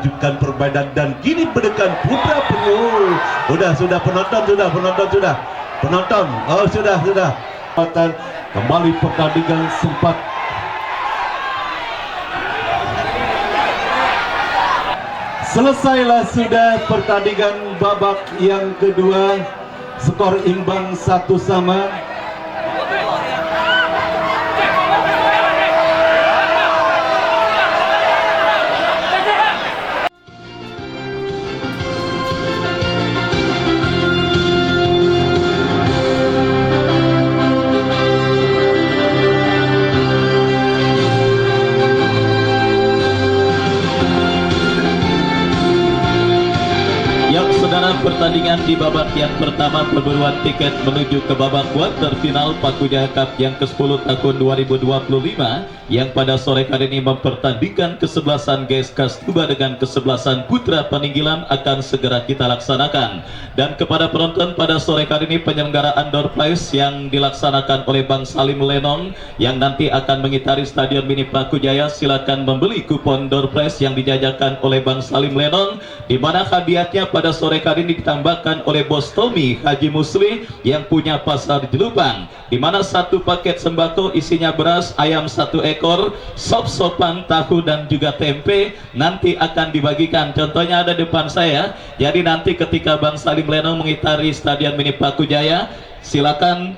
melanjutkan permainan dan kini mendekat putra penuh. Sudah penonton oh sudah kembali pertandingan sempat selesailah sudah pertandingan babak yang kedua, skor imbang 1-1. Pertandingan di babak yang pertama perburuan tiket menuju ke babak quarter final Paku Jaya Cup yang ke-10 tahun 2025 yang pada sore hari ini mempertandingkan kesebelasan GSK Stuba dengan kesebelasan Putra Peninggilan akan segera kita laksanakan. Dan kepada penonton pada sore hari ini penyelenggaraan door prize yang dilaksanakan oleh Bang Salim Lenong yang nanti akan mengitari Stadion Mini Paku Jaya, silakan membeli kupon door prize yang dijajakan oleh Bang Salim Lenong, di mana hadiahnya pada sore hari ini ditambahkan oleh Bos Tommy Haji Musli yang punya pasar Jelupang, di mana satu paket sembako isinya beras, ayam 1 ekor, sop-sopan, tahu dan juga tempe nanti akan dibagikan. Contohnya ada depan saya. Jadi nanti ketika Bang Salim Lenong mengitari Stadion Mini Paku Jaya, silakan.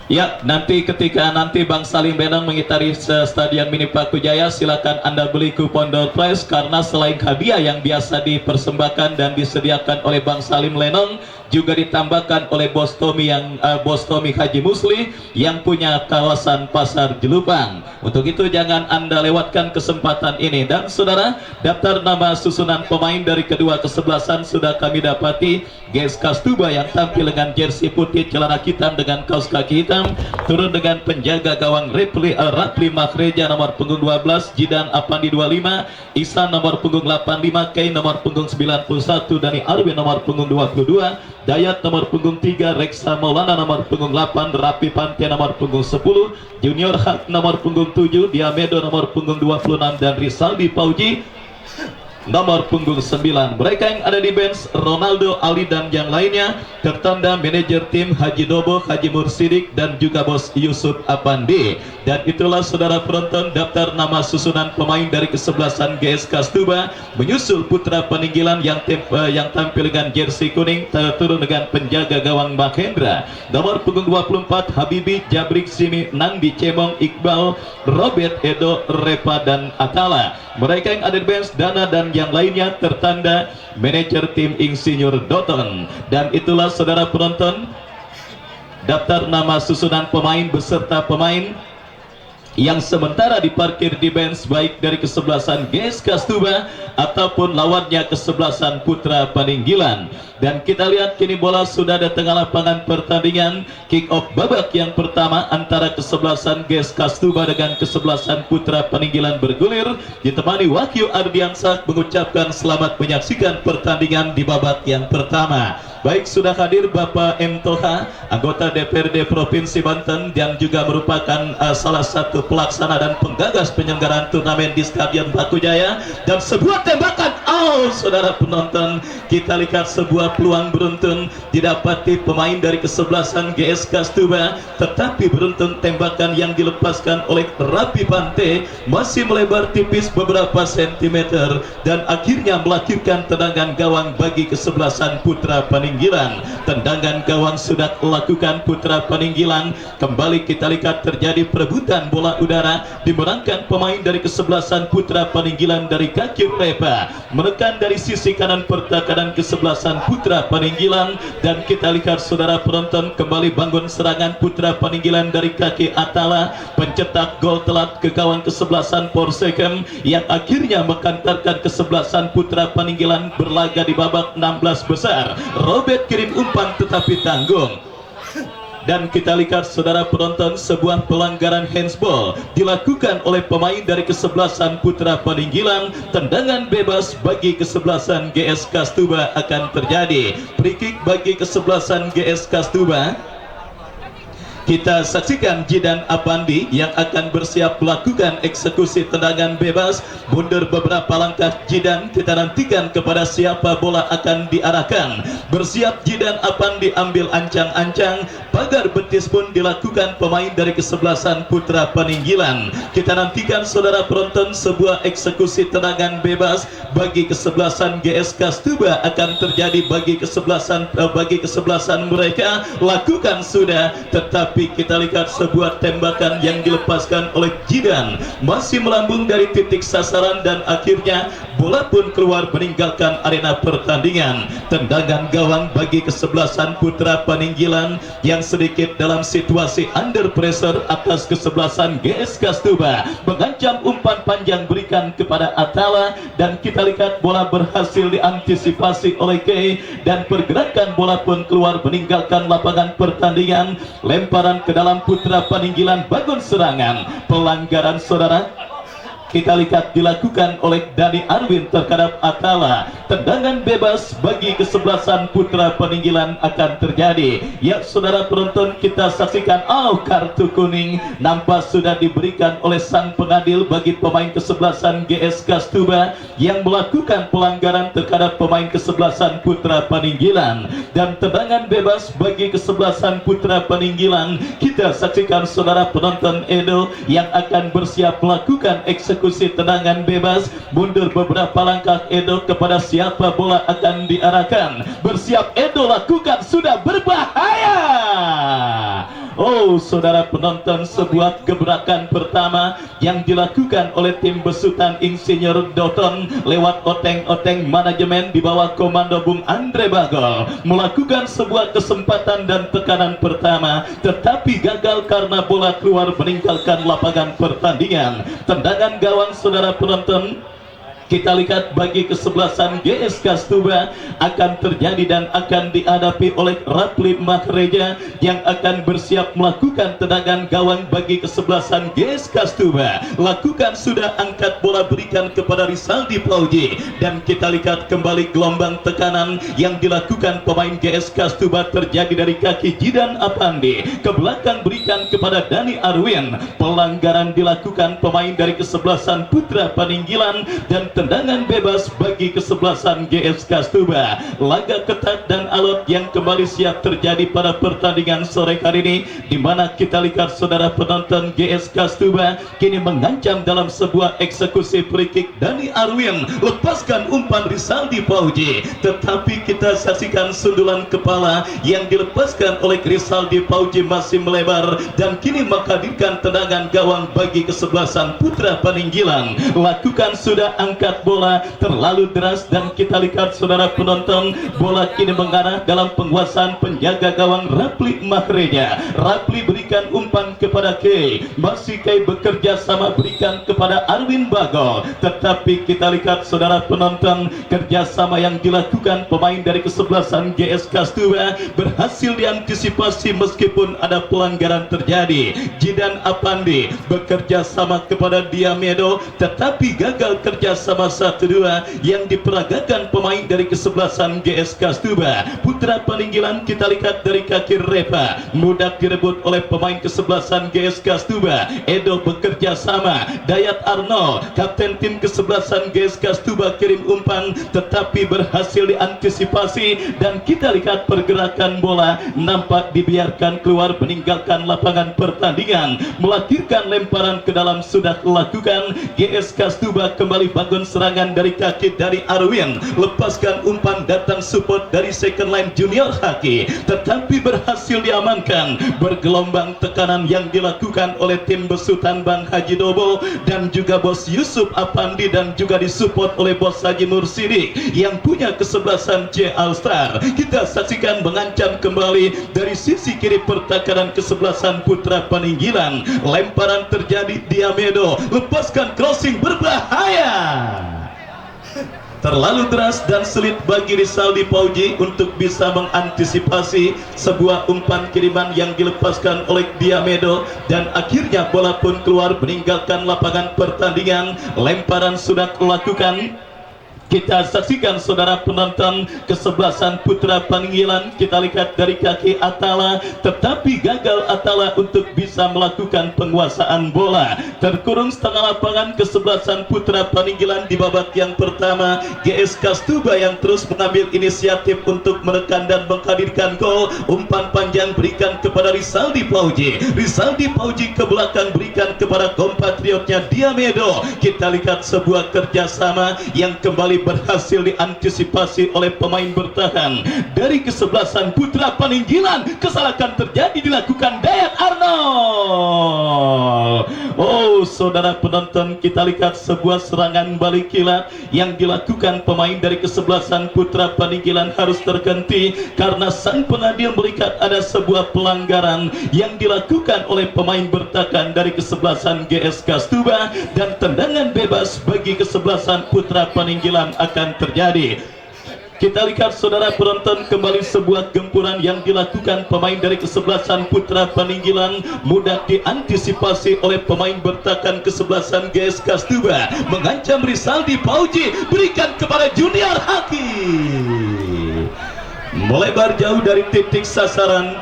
Ya, nanti ketika Bang Salim Lenong mengitari Stadion Mini Paku Jaya, silakan Anda beli kupon door prize, karena selain hadiah yang biasa dipersembahkan dan disediakan oleh Bang Salim Lenong, juga ditambahkan oleh Bos Tommy Haji Musli yang punya kawasan pasar Jelupang. Untuk itu jangan Anda lewatkan kesempatan ini. Dan saudara, daftar nama susunan pemain dari kedua kesebelasan sudah kami dapati. GSK Stuba yang tampil dengan jersey putih, celana hitam dengan kaos kaki hitam, turun dengan penjaga gawang Rapli Mahreja nomor punggung 12, Jidan Apandi 25, Isan nomor punggung 85, Kei nomor punggung 91, Dani Arwin nomor punggung 22, Dayat nomor punggung 3, Reksa Maulana nomor punggung 8, Rapi Pantia nomor punggung 10, Junior Hak nomor punggung 7, Diamedo nomor punggung 26, dan Rizaldi Pauji nomor punggung 9. Mereka yang ada di bench, Ronaldo, Ali dan yang lainnya, tertanda manajer tim Haji Dobo, Haji Mursidik dan juga Bos Yusuf Apandi. Dan itulah saudara penonton daftar nama susunan pemain dari kesebelasan GSK Stuba, menyusul Putra Peninggilan yang tampil dengan jersey kuning, turun dengan penjaga gawang Mahendra nomor punggung 24, Habibi, Jabrik, Simi, Nandi, Cemong, Iqbal, Robert, Edo, Repa dan Atala. Mereka yang ada di bench, Dana dan yang lainnya, tertanda manajer tim Insinyur Doton. Dan itulah saudara penonton daftar nama susunan pemain beserta pemain yang sementara diparkir di bench, baik dari kesebelasan GSK Stuba ataupun lawannya kesebelasan Putra Peninggilan. Dan kita lihat kini bola sudah di tengah lapangan pertandingan. Kick off babak yang pertama antara kesebelasan GSK Stuba dengan kesebelasan Putra Peninggilan bergulir, ditemani Wahyu Ardiansah mengucapkan selamat menyaksikan pertandingan di babak yang pertama. Baik, sudah hadir Bapak M. Toha, anggota DPRD Provinsi Banten, dan juga merupakan salah satu pelaksana dan penggagas penyelenggaraan turnamen di Stadion Paku Jaya. Dan sebuah tembakan, saudara penonton, kita lihat sebuah peluang beruntun didapati pemain dari kesebelasan GSK Stuba, tetapi beruntun tembakan yang dilepaskan oleh Rapi Pante masih melebar tipis beberapa sentimeter dan akhirnya melahirkan tendangan gawang bagi kesebelasan Putra Peninggilan. Tendangan gawang sudah lakukan Putra Peninggilan. Kembali kita lihat terjadi perebutan bola udara, dimenangkan pemain dari kesebelasan Putra Peninggilan dari kaki Repa, menekan dari sisi kanan pertahanan kesebelasan Putra Peninggilan. Dan kita lihat saudara penonton kembali bangun serangan Putra Peninggilan dari kaki Atala, pencetak gol telat ke gawang kesebelasan Porsekem yang akhirnya mengantarkan kesebelasan Putra Peninggilan berlaga di babak 16 besar. Robert kirim umpan tetapi tanggung. Dan kita lihat saudara penonton, sebuah pelanggaran handsball dilakukan oleh pemain dari kesebelasan Putra Peninggilan. Tendangan bebas bagi kesebelasan GSK Stuba akan terjadi. Free kick bagi kesebelasan GSK Stuba. Kita saksikan Jidan Apandi yang akan bersiap melakukan eksekusi tendangan bebas. Mundur beberapa langkah Jidan, kita nantikan kepada siapa bola akan diarahkan. Bersiap Jidan Apandi ambil ancang-ancang, pagar betis pun dilakukan pemain dari kesebelasan Putra Peninggilan. Kita nantikan saudara penonton sebuah eksekusi tendangan bebas bagi kesebelasan GSK Stuba akan terjadi bagi kesebelasan mereka. Lakukan sudah, tetapi kita lihat sebuah tembakan yang dilepaskan oleh Jidan masih melambung dari titik sasaran dan akhirnya bola pun keluar meninggalkan arena pertandingan. Tendangan gawang bagi kesebelasan Putra Peninggilan yang sedikit dalam situasi under pressure atas kesebelasan GSK Stuba. Mengancam umpan panjang berikan kepada Atala dan kita lihat bola berhasil diantisipasi oleh Kay dan pergerakan bola pun keluar meninggalkan lapangan pertandingan. Lemparan ke dalam Putra Peninggilan, bangun serangan. Pelanggaran saudara kita lihat dilakukan oleh Dani Arwin terhadap Atala. Tendangan bebas bagi kesebelasan Putra Peninggilan akan terjadi. Ya saudara penonton, kita saksikan kartu kuning nampak sudah diberikan oleh sang pengadil bagi pemain kesebelasan GSK Stuba yang melakukan pelanggaran terhadap pemain kesebelasan Putra Peninggilan. Dan tendangan bebas bagi kesebelasan Putra Peninggilan, kita saksikan saudara penonton Edo yang akan bersiap melakukan eksekusi tendangan bebas. Mundur beberapa langkah Edo, kepada siapa bola akan diarahkan. Bersiap Edo, lakukan sudah, berbahaya. Saudara penonton, sebuah gebrakan pertama yang dilakukan oleh tim besutan Insinyur Doton lewat oteng-oteng manajemen di bawah komando Bung Andre Bagol, melakukan sebuah kesempatan dan tekanan pertama, tetapi gagal karena bola keluar meninggalkan lapangan pertandingan. Tendangan gawang saudara penonton, kita lihat bagi kesebelasan GSK Stuba akan terjadi dan akan dihadapi oleh Rapli Mahreja yang akan bersiap melakukan tendangan gawang bagi kesebelasan GSK Stuba. Lakukan sudah, angkat bola berikan kepada Rizaldi Pauji dan kita lihat kembali gelombang tekanan yang dilakukan pemain GSK Stuba terjadi dari kaki Jidan Apandi ke belakang berikan kepada Dani Arwin. Pelanggaran dilakukan pemain dari kesebelasan Putra Peninggilan dan tendangan bebas bagi kesebelasan GSK Stuba. Laga ketat dan alot yang kembali siap terjadi pada pertandingan sore hari ini, di mana kita lihat saudara penonton GSK Stuba kini mengancam dalam sebuah eksekusi free kick. Dani Arwin lepaskan umpan Rizaldi Pauji, tetapi kita saksikan sundulan kepala yang dilepaskan oleh Rizaldi Pauji masih melebar dan kini menghadirkan tendangan gawang bagi kesebelasan Putra Peninggilan. Lakukan sudah, angkat bola terlalu deras dan kita lihat saudara penonton, bola kini mengarah dalam penguasaan penjaga gawang Rapli Mahreja. Rapli berikan umpan kepada Kay, masih Kay bekerja sama berikan kepada Arwin Bagol, tetapi kita lihat saudara penonton, kerjasama yang dilakukan pemain dari kesebelasan GSK Stuba berhasil diantisipasi meskipun ada pelanggaran terjadi. Jidan Apandi bekerja sama kepada Diamedo, tetapi gagal kerjasama 1-2 yang diperagakan pemain dari kesebelasan GSK Stuba. Putra Peninggilan kita lihat dari kaki Repa mudah direbut oleh pemain kesebelasan GSK Stuba. Edo bekerja sama, Dayat Arnold kapten tim kesebelasan GSK Stuba kirim umpan tetapi berhasil diantisipasi dan kita lihat pergerakan bola nampak dibiarkan keluar meninggalkan lapangan pertandingan. Melahirkan lemparan ke dalam sudah lakukan. GSK Stuba kembali bangun serangan dari kaki dari Arwin, lepaskan umpan, datang support dari second line Junior Haki, tetapi berhasil diamankan. Bergelombang tekanan yang dilakukan oleh tim besutan Bang Haji Dobo dan juga Bos Yusuf Apandi dan juga disupport oleh Bos Haji Mursidik yang punya kesebelasan C All-Star. Kita saksikan mengancam kembali dari sisi kiri pertakaran kesebelasan Putra Peninggilan. Lemparan terjadi, Diamedo lepaskan crossing berbahaya. Terlalu deras dan sulit bagi Rizaldi Pauji untuk bisa mengantisipasi sebuah umpan kiriman yang dilepaskan oleh Diamedo dan akhirnya bola pun keluar meninggalkan lapangan pertandingan. Lemparan sudah dilakukan. Kita saksikan saudara penonton kesebelasan Putra Paninggilan. Kita lihat dari kaki Atala, tetapi gagal Atala untuk bisa melakukan penguasaan bola. Terkurung setengah lapangan kesebelasan Putra Paninggilan di babak yang pertama. GS Kastuba yang terus mengambil inisiatif untuk menekan dan menghadirkan gol. Umpan panjang berikan kepada Rizaldi Pauji. Rizaldi Pauji ke belakang berikan kepada kompatriotnya Diamedo. Kita lihat sebuah kerjasama yang kembali berhasil diantisipasi oleh pemain bertahan dari kesebelasan Putra Paninggilan. Kesalahan terjadi dilakukan Dayat Arnold. Oh saudara penonton, kita lihat sebuah serangan balik kilat yang dilakukan pemain dari kesebelasan Putra Paninggilan harus terhenti karena sang pengadil melihat ada sebuah pelanggaran yang dilakukan oleh pemain bertahan dari kesebelasan GS Kastuba, dan tendangan bebas bagi kesebelasan Putra Paninggilan akan terjadi. Kita lihat saudara penonton, kembali sebuah gempuran yang dilakukan pemain dari kesebelasan Putra Paninggilan, mudah diantisipasi oleh pemain bertahan kesebelasan GS Kastuba, mengancam Rizaldi Pauji, berikan kepada Junior Haki, melebar jauh dari titik sasaran.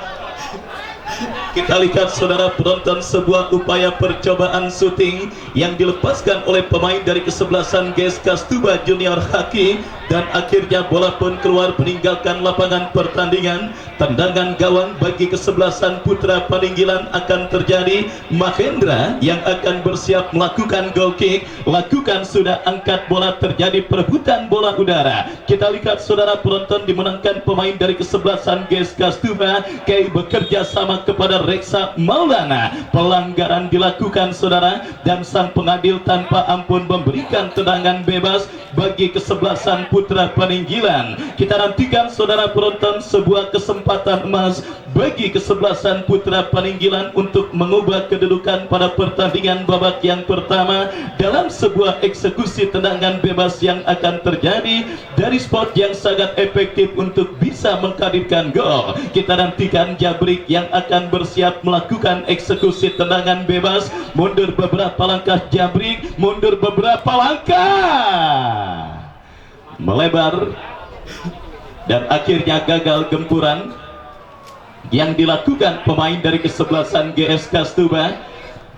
Kita lihat saudara penonton sebuah upaya percobaan syuting yang dilepaskan oleh pemain dari kesebelasan GS Kastuba Junior Haki, dan akhirnya bola pun keluar meninggalkan lapangan pertandingan. Tendangan gawang bagi kesebelasan Putra Paninggilan akan terjadi. Mahendra yang akan bersiap melakukan goal kick, lakukan sudah angkat bola, terjadi perebutan bola udara. Kita lihat saudara penonton, dimenangkan pemain dari kesebelasan GS Kastuba. Kay bekerja sama kepada Reksa Maulana. Pelanggaran dilakukan saudara, dan sang pengadil tanpa ampun memberikan tendangan bebas bagi kesebelasan Putra Paninggilan. Kita nantikan saudara penonton sebuah kesempatan emas bagi kesebelasan Putra Paninggilan untuk mengubah kedudukan pada pertandingan babak yang pertama dalam sebuah eksekusi tendangan bebas yang akan terjadi dari spot yang sangat efektif untuk bisa menghadirkan gol. Kita nantikan Jabrik yang akan bersiap melakukan eksekusi tendangan bebas. Mundur beberapa langkah Jabrik, mundur beberapa langkah, melebar, dan akhirnya gagal gempuran yang dilakukan pemain dari kesebelasan GS Kastuba.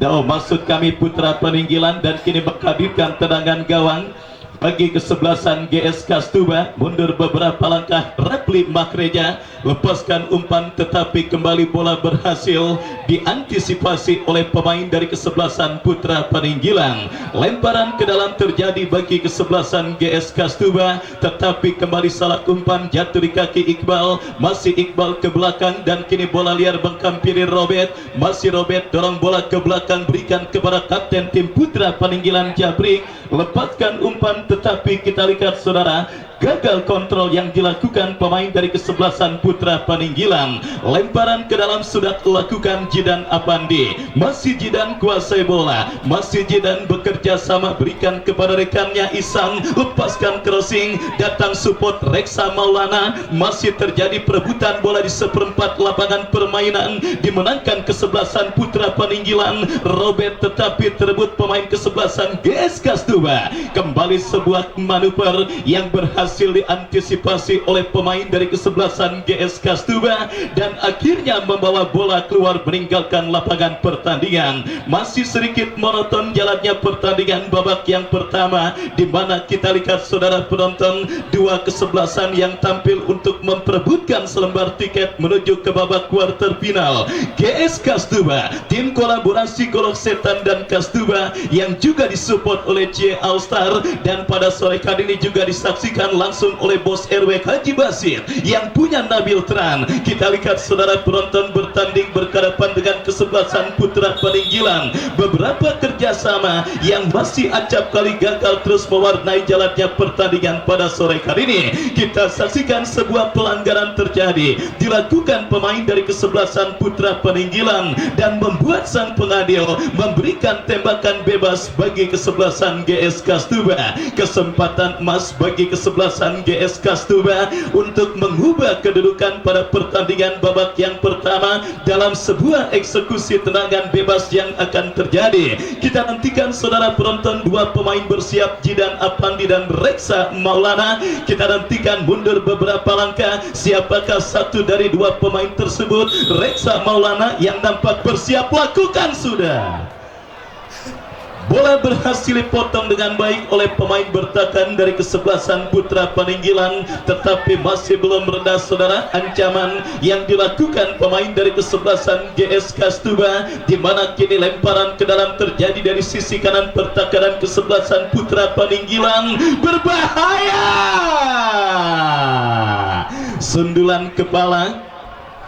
Oh, maksud kami Putra Paninggilan, dan kini menghadirkan tendangan gawang bagi kesebelasan GS Kastuba. Mundur beberapa langkah Rapli Makreja, lepaskan umpan, tetapi kembali bola berhasil diantisipasi oleh pemain dari kesebelasan Putra Paninggilan. Lemparan ke dalam terjadi bagi kesebelasan GS Kastuba, tetapi kembali salah umpan, jatuh di kaki Iqbal. Masih Iqbal ke belakang, dan kini bola liar menghampiri Robert. Masih Robert dorong bola ke belakang, berikan kepada kapten tim Putra Paninggilan Jabrik. Lepaskan umpan, tetapi kita lihat saudara, gagal kontrol yang dilakukan pemain dari kesebelasan Putra Paninggilan. Lemparan ke dalam sudah dilakukan Jidan Apandi. Masih Jidan kuasai bola, masih Jidan bekerja sama, berikan kepada rekannya Isam. Lepaskan crossing, datang support Reksa Maulana. Masih terjadi perebutan bola di seperempat lapangan permainan, dimenangkan kesebelasan Putra Paninggilan. Robert tetapi terebut pemain kesebelasan GS Kastuba. Kembali sebuah manuver yang berhasil diantisipasi oleh pemain dari kesebelasan GS Kastuba, dan akhirnya membawa bola keluar meninggalkan lapangan pertandingan. Masih sedikit monoton jalannya pertandingan babak yang pertama, di mana kita lihat saudara penonton, dua kesebelasan yang tampil untuk memperebutkan selembar tiket menuju ke babak kuarter final. GS Kastuba, tim kolaborasi Golok Setan dan Kastuba, yang juga disupport oleh C All Star, dan pada sore kali ini juga disaksikan langsung oleh Bos RW Haji Basir yang punya Nabil Tran. Kita lihat saudara penonton, bertanding berhadapan dengan kesebelasan Putra Paninggilan. Beberapa kerjasama yang masih acap kali gagal terus mewarnai jalannya pertandingan pada sore kali ini. Kita saksikan sebuah pelanggaran terjadi, dilakukan pemain dari kesebelasan Putra Paninggilan, dan membuat sang pengadil memberikan tembakan bebas bagi kesebelasan GS Kastuba. Kesempatan emas bagi kesebelasan kesebelasan GS Kastuba untuk mengubah kedudukan pada pertandingan babak yang pertama dalam sebuah eksekusi tendangan bebas yang akan terjadi. Kita nantikan saudara penonton, dua pemain bersiap, Jidan Apandi dan Reksa Maulana. Kita nantikan mundur beberapa langkah, siapakah satu dari dua pemain tersebut. Reksa Maulana yang nampak bersiap, lakukan sudah. Bola berhasil dipotong dengan baik oleh pemain bertahan dari kesebelasan Putra Paninggilan, tetapi masih belum reda saudara ancaman yang dilakukan pemain dari kesebelasan GS Kastuba, di mana kini lemparan ke dalam terjadi dari sisi kanan pertahanan kesebelasan Putra Paninggilan. Berbahaya! Sundulan kepala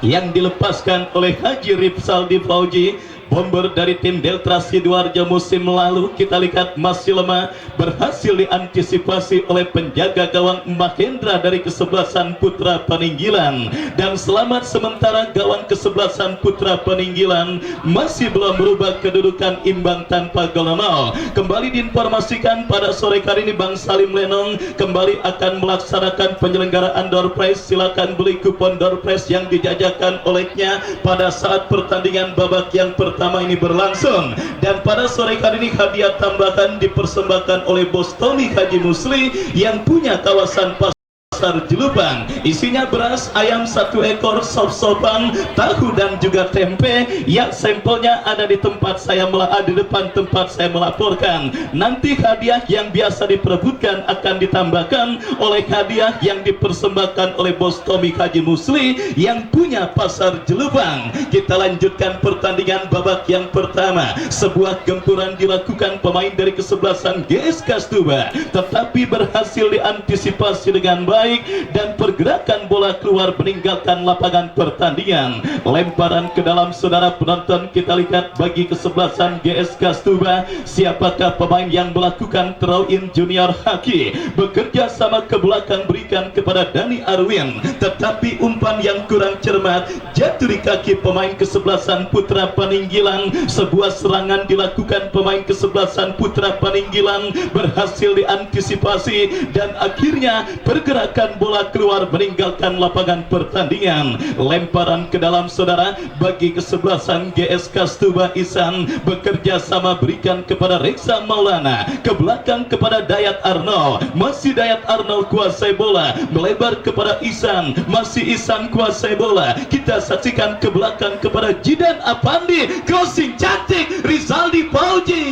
yang dilepaskan oleh Haji Ripsaldi Fauji, bomber dari tim Delta Sidoarjo musim lalu. Kita lihat masih lemah, berhasil diantisipasi oleh penjaga gawang Mahendra dari kesebelasan Putra Paninggilan, dan selamat sementara gawang kesebelasan Putra Paninggilan masih belum merubah kedudukan imbang tanpa gol 0. Kembali diinformasikan pada sore kali ini Bang Salim Lenong kembali akan melaksanakan penyelenggaraan door prize. Silakan beli kupon door prize yang dijajakan olehnya pada saat pertandingan babak yang pertama ini berlangsung. Dan pada sore kali ini hadiah tambahan dipersembahkan oleh Bos Tony Haji Musli yang punya kawasan Pasar Jelupang. Isinya beras, ayam 1 ekor, sop-sopan, tahu dan juga tempe. Ya, sampelnya ada di tempat saya di depan tempat saya melaporkan. Nanti hadiah yang biasa diperebutkan akan ditambahkan oleh hadiah yang dipersembahkan oleh Bos Tommy Haji Musli yang punya Pasar Jelupang. Kita lanjutkan pertandingan babak yang pertama. Sebuah gempuran dilakukan pemain dari kesebelasan GS Kastuba, tetapi berhasil diantisipasi dengan baik dan pergerakan bola keluar meninggalkan lapangan pertandingan. Lemparan ke dalam saudara penonton, kita lihat bagi kesebelasan GS Kastuba, siapakah pemain yang melakukan throw in Junior Haki, bekerja sama ke belakang berikan kepada Dani Arwin, tetapi umpan yang kurang cermat jatuh di kaki pemain kesebelasan Putra Paninggilan. Sebuah serangan dilakukan pemain kesebelasan Putra Paninggilan, berhasil diantisipasi dan akhirnya pergerakan bola keluar meninggalkan lapangan pertandingan. Lemparan ke dalam saudara bagi kesebelasan GS Kastuba, Isan bekerja sama berikan kepada Reksa Maulana, ke belakang kepada Dayat Arnold, masih Dayat Arnold kuasai bola, melebar kepada Isan, masih Isan kuasai bola. Kita saksikan ke belakang kepada Jidan Apandi, crossing cantik Rizaldi Fauji.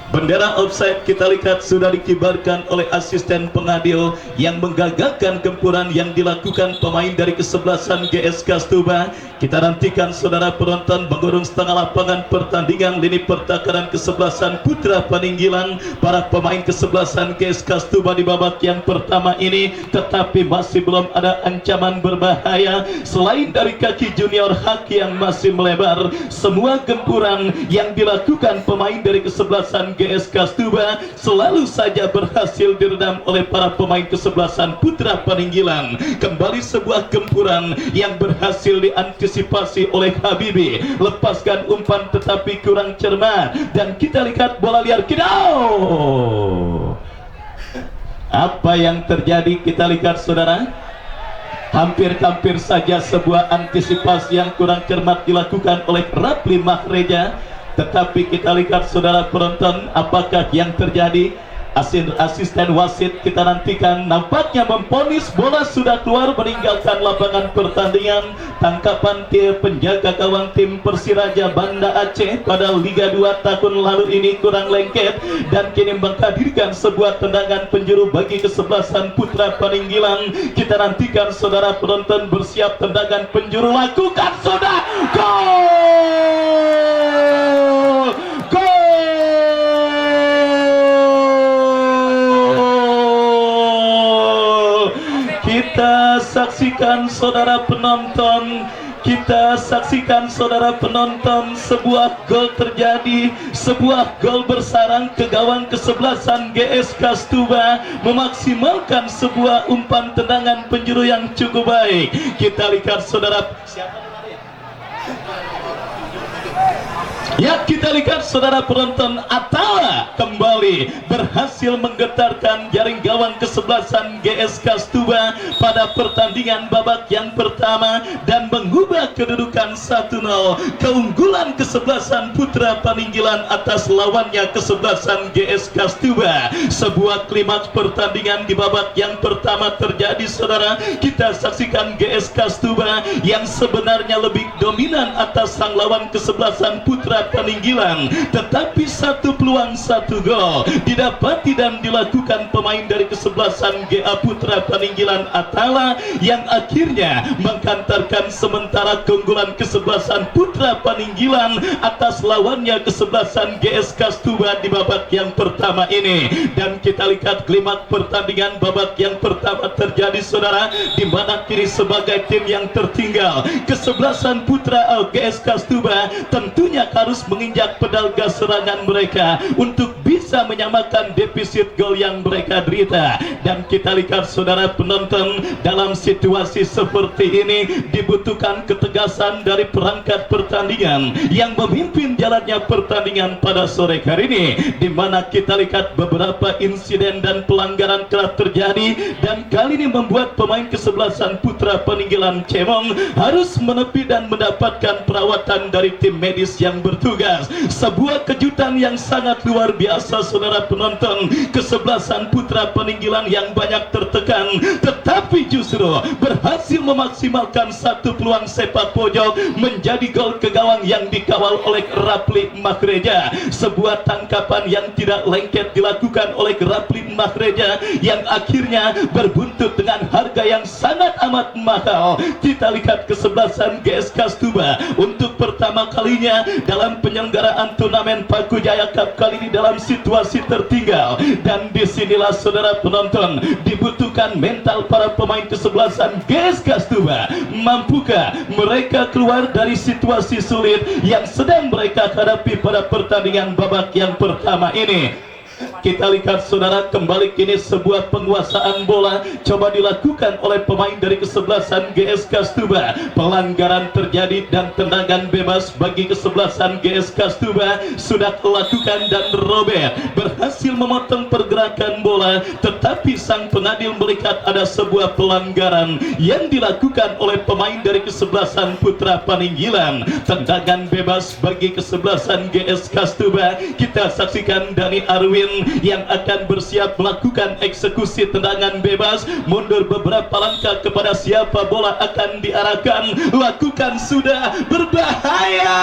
Bendera offside kita lihat sudah dikibarkan oleh asisten pengadil yang menggagalkan gempuran yang dilakukan pemain dari kesebelasan GS Kastuba. Kita nantikan saudara penonton mengurung setengah lapangan pertandingan lini pertahanan kesebelasan Putra Paninggilan. Para pemain kesebelasan GS Kastuba di babak yang pertama ini, tetapi masih belum ada ancaman berbahaya selain dari kaki Junior Haki yang masih melebar. Semua gempuran yang dilakukan pemain dari kesebelasan GS Kastuba selalu saja berhasil diredam oleh para pemain kesebelasan Putra Paninggilan. Kembali sebuah gempuran yang berhasil diantisipasi oleh Habibi, lepaskan umpan tetapi kurang cermat, dan kita lihat bola liar kidau. Apa yang terjadi kita lihat saudara, hampir-hampir saja sebuah antisipasi yang kurang cermat dilakukan oleh Rapli Mahreja. Tetapi kita lihat saudara penonton, apakah yang terjadi. Asisten wasit kita nantikan nampaknya memponis bola sudah keluar meninggalkan lapangan pertandingan. Tangkapan penjaga gawang tim Persiraja Banda Aceh pada Liga 2 tahun lalu ini kurang lengket, dan kini menghadirkan sebuah tendangan penjuru bagi kesebelasan Putra Paninggilan. Kita nantikan saudara penonton, bersiap tendangan penjuru, lakukan sudah, gol! Kita saksikan saudara penonton, sebuah gol terjadi, sebuah gol bersarang ke gawang kesebelasan GS Kastuba, memaksimalkan sebuah umpan tendangan penjuru yang cukup baik. Kita lihat saudara, siapa namanya? Ya, kita lihat saudara penonton, Atala kembali berhasil menggetarkan jaring gawang kesebelasan GS Kastuba pada pertandingan babak yang pertama dan mengubah kedudukan 1-0. Keunggulan kesebelasan Putra Paninggilan atas lawannya kesebelasan GS Kastuba. Sebuah klimaks pertandingan di babak yang pertama terjadi saudara. Kita saksikan GS Kastuba yang sebenarnya lebih dominan atas sang lawan kesebelasan Putra Paninggilan, tetapi satu peluang satu gol didapati dan dilakukan pemain dari kesebelasan GA Putra Paninggilan Atala yang akhirnya mengkantarkan sementara keunggulan kesebelasan Putra Paninggilan atas lawannya kesebelasan GS Kastuba di babak yang pertama ini. Dan kita lihat klimaks pertandingan babak yang pertama terjadi saudara, di mana kini sebagai tim yang tertinggal kesebelasan Putra GS Kastuba tentunya harus menginjak pedal gas serangan mereka untuk bisa menyamakan defisit gol yang mereka derita. Dan kita lihat saudara penonton, dalam situasi seperti ini dibutuhkan ketegasan dari perangkat pertandingan yang memimpin jalannya pertandingan pada sore hari ini, di mana kita lihat beberapa insiden dan pelanggaran telah terjadi, dan kali ini membuat pemain kesebelasan Putra Paninggilan Cemong harus menepi dan mendapatkan perawatan dari tim medis yang bertugas. Sebuah kejutan yang sangat luar biasa saudara penonton. Kesebelasan Putra Paninggilan yang banyak tertekan, tetapi justru berhasil memaksimalkan satu peluang sepak pojok menjadi gol ke gawang yang dikawal oleh Rapli Mahreja. Sebuah tangkapan yang tidak lengket dilakukan oleh Rapli Mahreja yang akhirnya berbuntut dengan harga yang sangat amat mahal. Kita lihat kesebelasan GS Kastuba untuk pertama kalinya dalam penyelenggaraan turnamen Paku Jaya Cup kali ini dalam situasi tertinggal, dan disinilah saudara penonton dibutuhkan mental para pemain kesebelasan GS Kastuba. Mampukah mereka keluar dari situasi sulit yang sedang mereka hadapi pada pertandingan babak yang pertama ini? Kita lihat saudara, kembali kini sebuah penguasaan bola coba dilakukan oleh pemain dari kesebelasan GS Kastuba. Pelanggaran terjadi dan tendangan bebas bagi kesebelasan GS Kastuba sudah dilakukan, dan Robert berhasil memotong pergerakan bola, tetapi sang pengadil melihat ada sebuah pelanggaran yang dilakukan oleh pemain dari kesebelasan Putra Paninggilan. Tendangan bebas bagi kesebelasan GS Kastuba. Kita saksikan Dani Arwin yang akan bersiap melakukan eksekusi tendangan bebas, mundur beberapa langkah kepada siapa bola akan diarahkan, lakukan sudah, berbahaya.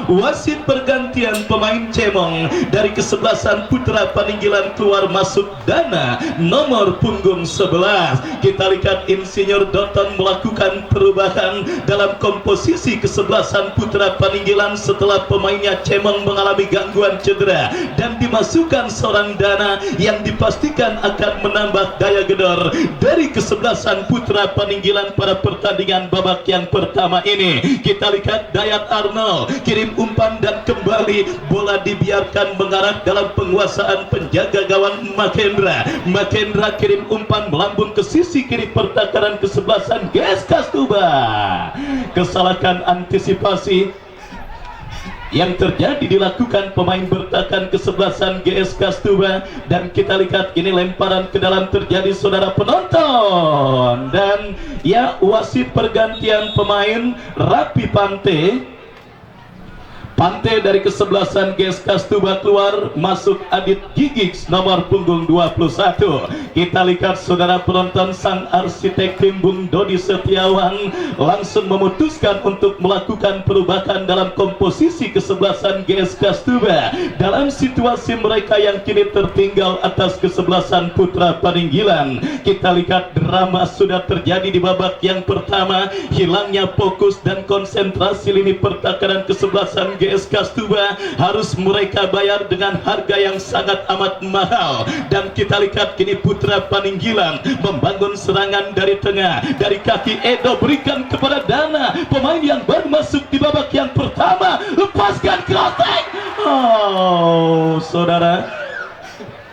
Wasit pergantian pemain Cemong dari kesebelasan Putra Paninggilan keluar masuk Dana nomor punggung 11. Kita lihat Insinyur Doton melakukan perubahan dalam komposisi kesebelasan Putra Paninggilan setelah pemainnya Cemong mengalami gangguan cedera, dan dimasukkan seorang Dana yang dipastikan akan menambah daya gedor dari kesebelasan Putra Paninggilan pada pertandingan babak yang pertama ini. Kita lihat Dayat Arnold kirim umpan dan kembali bola dibiarkan mengarah dalam penguasaan penjaga gawang Makendra. Makendra kirim umpan melambung ke sisi kiri pertahanan kesebelasan GS Kastuba. Kesalahan antisipasi yang terjadi dilakukan pemain bertahan kesebelasan GS Kastuba, dan kita lihat ini lemparan ke dalam terjadi saudara penonton, dan ya wasit pergantian pemain Rapi Pante dari kesebelasan GS Kastuba keluar, masuk Adit Gigix nomor punggung 21. Kita lihat saudara penonton, sang arsitek tim Bung Dodi Setiawan langsung memutuskan untuk melakukan perubahan dalam komposisi kesebelasan GS Kastuba dalam situasi mereka yang kini tertinggal atas kesebelasan Putra Paninggilan. Kita lihat drama sudah terjadi di babak yang pertama, hilangnya fokus dan konsentrasi lini pertahanan kesebelasan GS Kastuba harus mereka bayar dengan harga yang sangat amat mahal. Dan kita lihat kini Putra Paninggilan membangun serangan dari tengah, dari kaki Edo berikan kepada Dana, pemain yang baru masuk di babak yang pertama, lepaskan crossing. Oh saudara,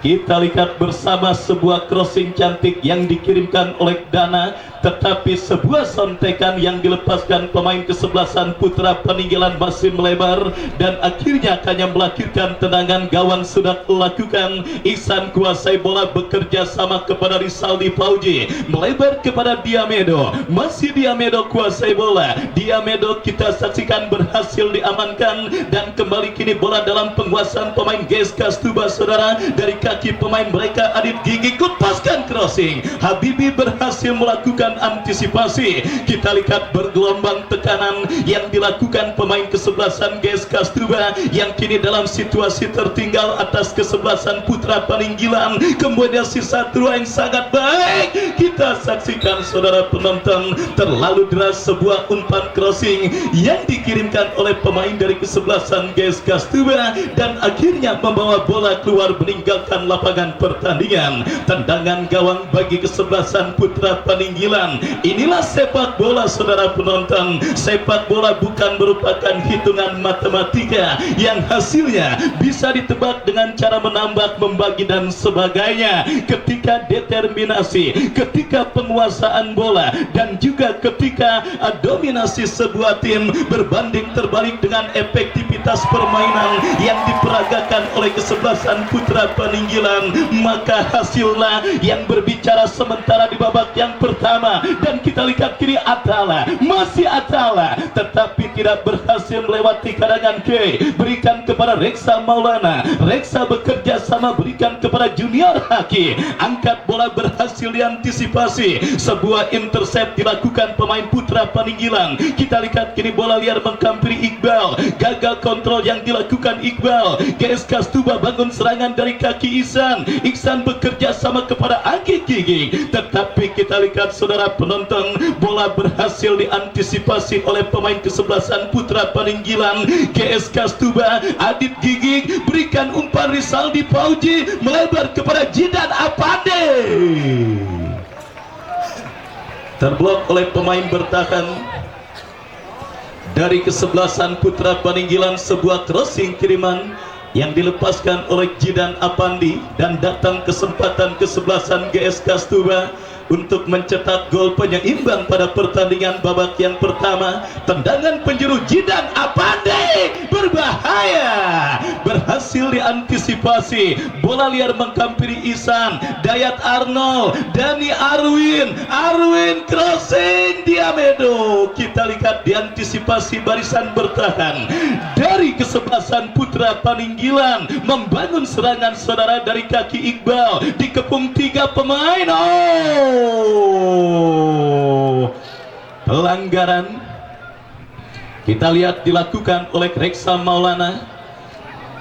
Kita lihat bersama sebuah crossing cantik yang dikirimkan oleh Dana, tetapi sebuah sontekan yang dilepaskan pemain kesebelasan Putra Peninggalan masih melebar dan akhirnya hanya melahirkan tendangan. Gawang sudah lakukan, Ihsan kuasai bola, bekerja sama kepada Rizaldi Fauji, melebar kepada Diamedo, masih Diamedo kuasai bola. Diamedo kita saksikan berhasil diamankan dan kembali kini bola dalam penguasaan pemain GSK Stuba saudara. Dari kaki pemain mereka Adit Gigi lepaskan crossing, Habibi berhasil melakukan antisipasi. Kita lihat bergelombang tekanan yang dilakukan pemain kesebelasan GSK Stuba yang kini dalam situasi tertinggal atas kesebelasan Putra Peninggalan. Kombinasi 1-2 yang sangat baik kita saksikan saudara penonton. Terlalu deras sebuah umpan crossing yang dikirimkan oleh pemain dari kesebelasan GSK Stuba dan akhirnya membawa bola keluar meninggalkan lapangan pertandingan. Tendangan gawang bagi kesebelasan Putra Peninggalan. Inilah sepak bola saudara penonton. Sepak bola bukan merupakan hitungan matematika yang hasilnya bisa ditebak dengan cara menambah, membagi dan sebagainya. Ketika determinasi, ketika penguasaan bola dan juga ketika dominasi sebuah tim berbanding terbalik dengan efektivitas permainan yang diperagakan oleh kesebelasan Putra Peninggalan, maka hasilnya yang berbicara sementara di babak yang pertama. Dan kita lihat kiri Atala, masih Atala, tetapi tidak berhasil melewati karangan K, berikan kepada Reksa Maulana. Reksa bekerja sama berikan kepada Junior Haki, angkat bola berhasil diantisipasi. Sebuah intercept dilakukan pemain Putra Peninggalan. Kita lihat kini bola liar menghampiri Iqbal, gagal kontrol yang dilakukan Iqbal. GSK Stuba bangun serangan dari kaki Ihsan. Ihsan bekerja sama kepada Agit Gigi, tetapi kita lihat saudara penonton, bola berhasil diantisipasi oleh pemain kesebelasan Putra Peninggalan GSK Stuba. Adit Gigi berikan umpan, Rizaldi Fauji melebar kepada Jidan Apande, terblok oleh pemain bertahan dari kesebelasan Putra Peninggalan. Sebuah crossing kiriman yang dilepaskan oleh Jidan Apandi dan datang kesempatan kesebelasan GSK Stuba untuk mencetak gol penyeimbang pada pertandingan babak yang pertama. Tendangan penjuru Jidan Apandi berbahaya, berhasil diantisipasi. Bola liar menghampiri Ihsan, Dayat Arnold, Dani Arwin crossing Diamedo. Kita lihat diantisipasi barisan bertahan dari kesebelasan Putra Peninggalan, membangun serangan saudara dari kaki Iqbal, dikepung 3 pemain. Pelanggaran kita lihat dilakukan oleh Reksa Maulana.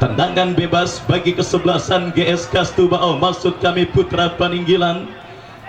Tendangan bebas bagi kesebelasan GSK Stuba, maksud kami Putra Peninggalan.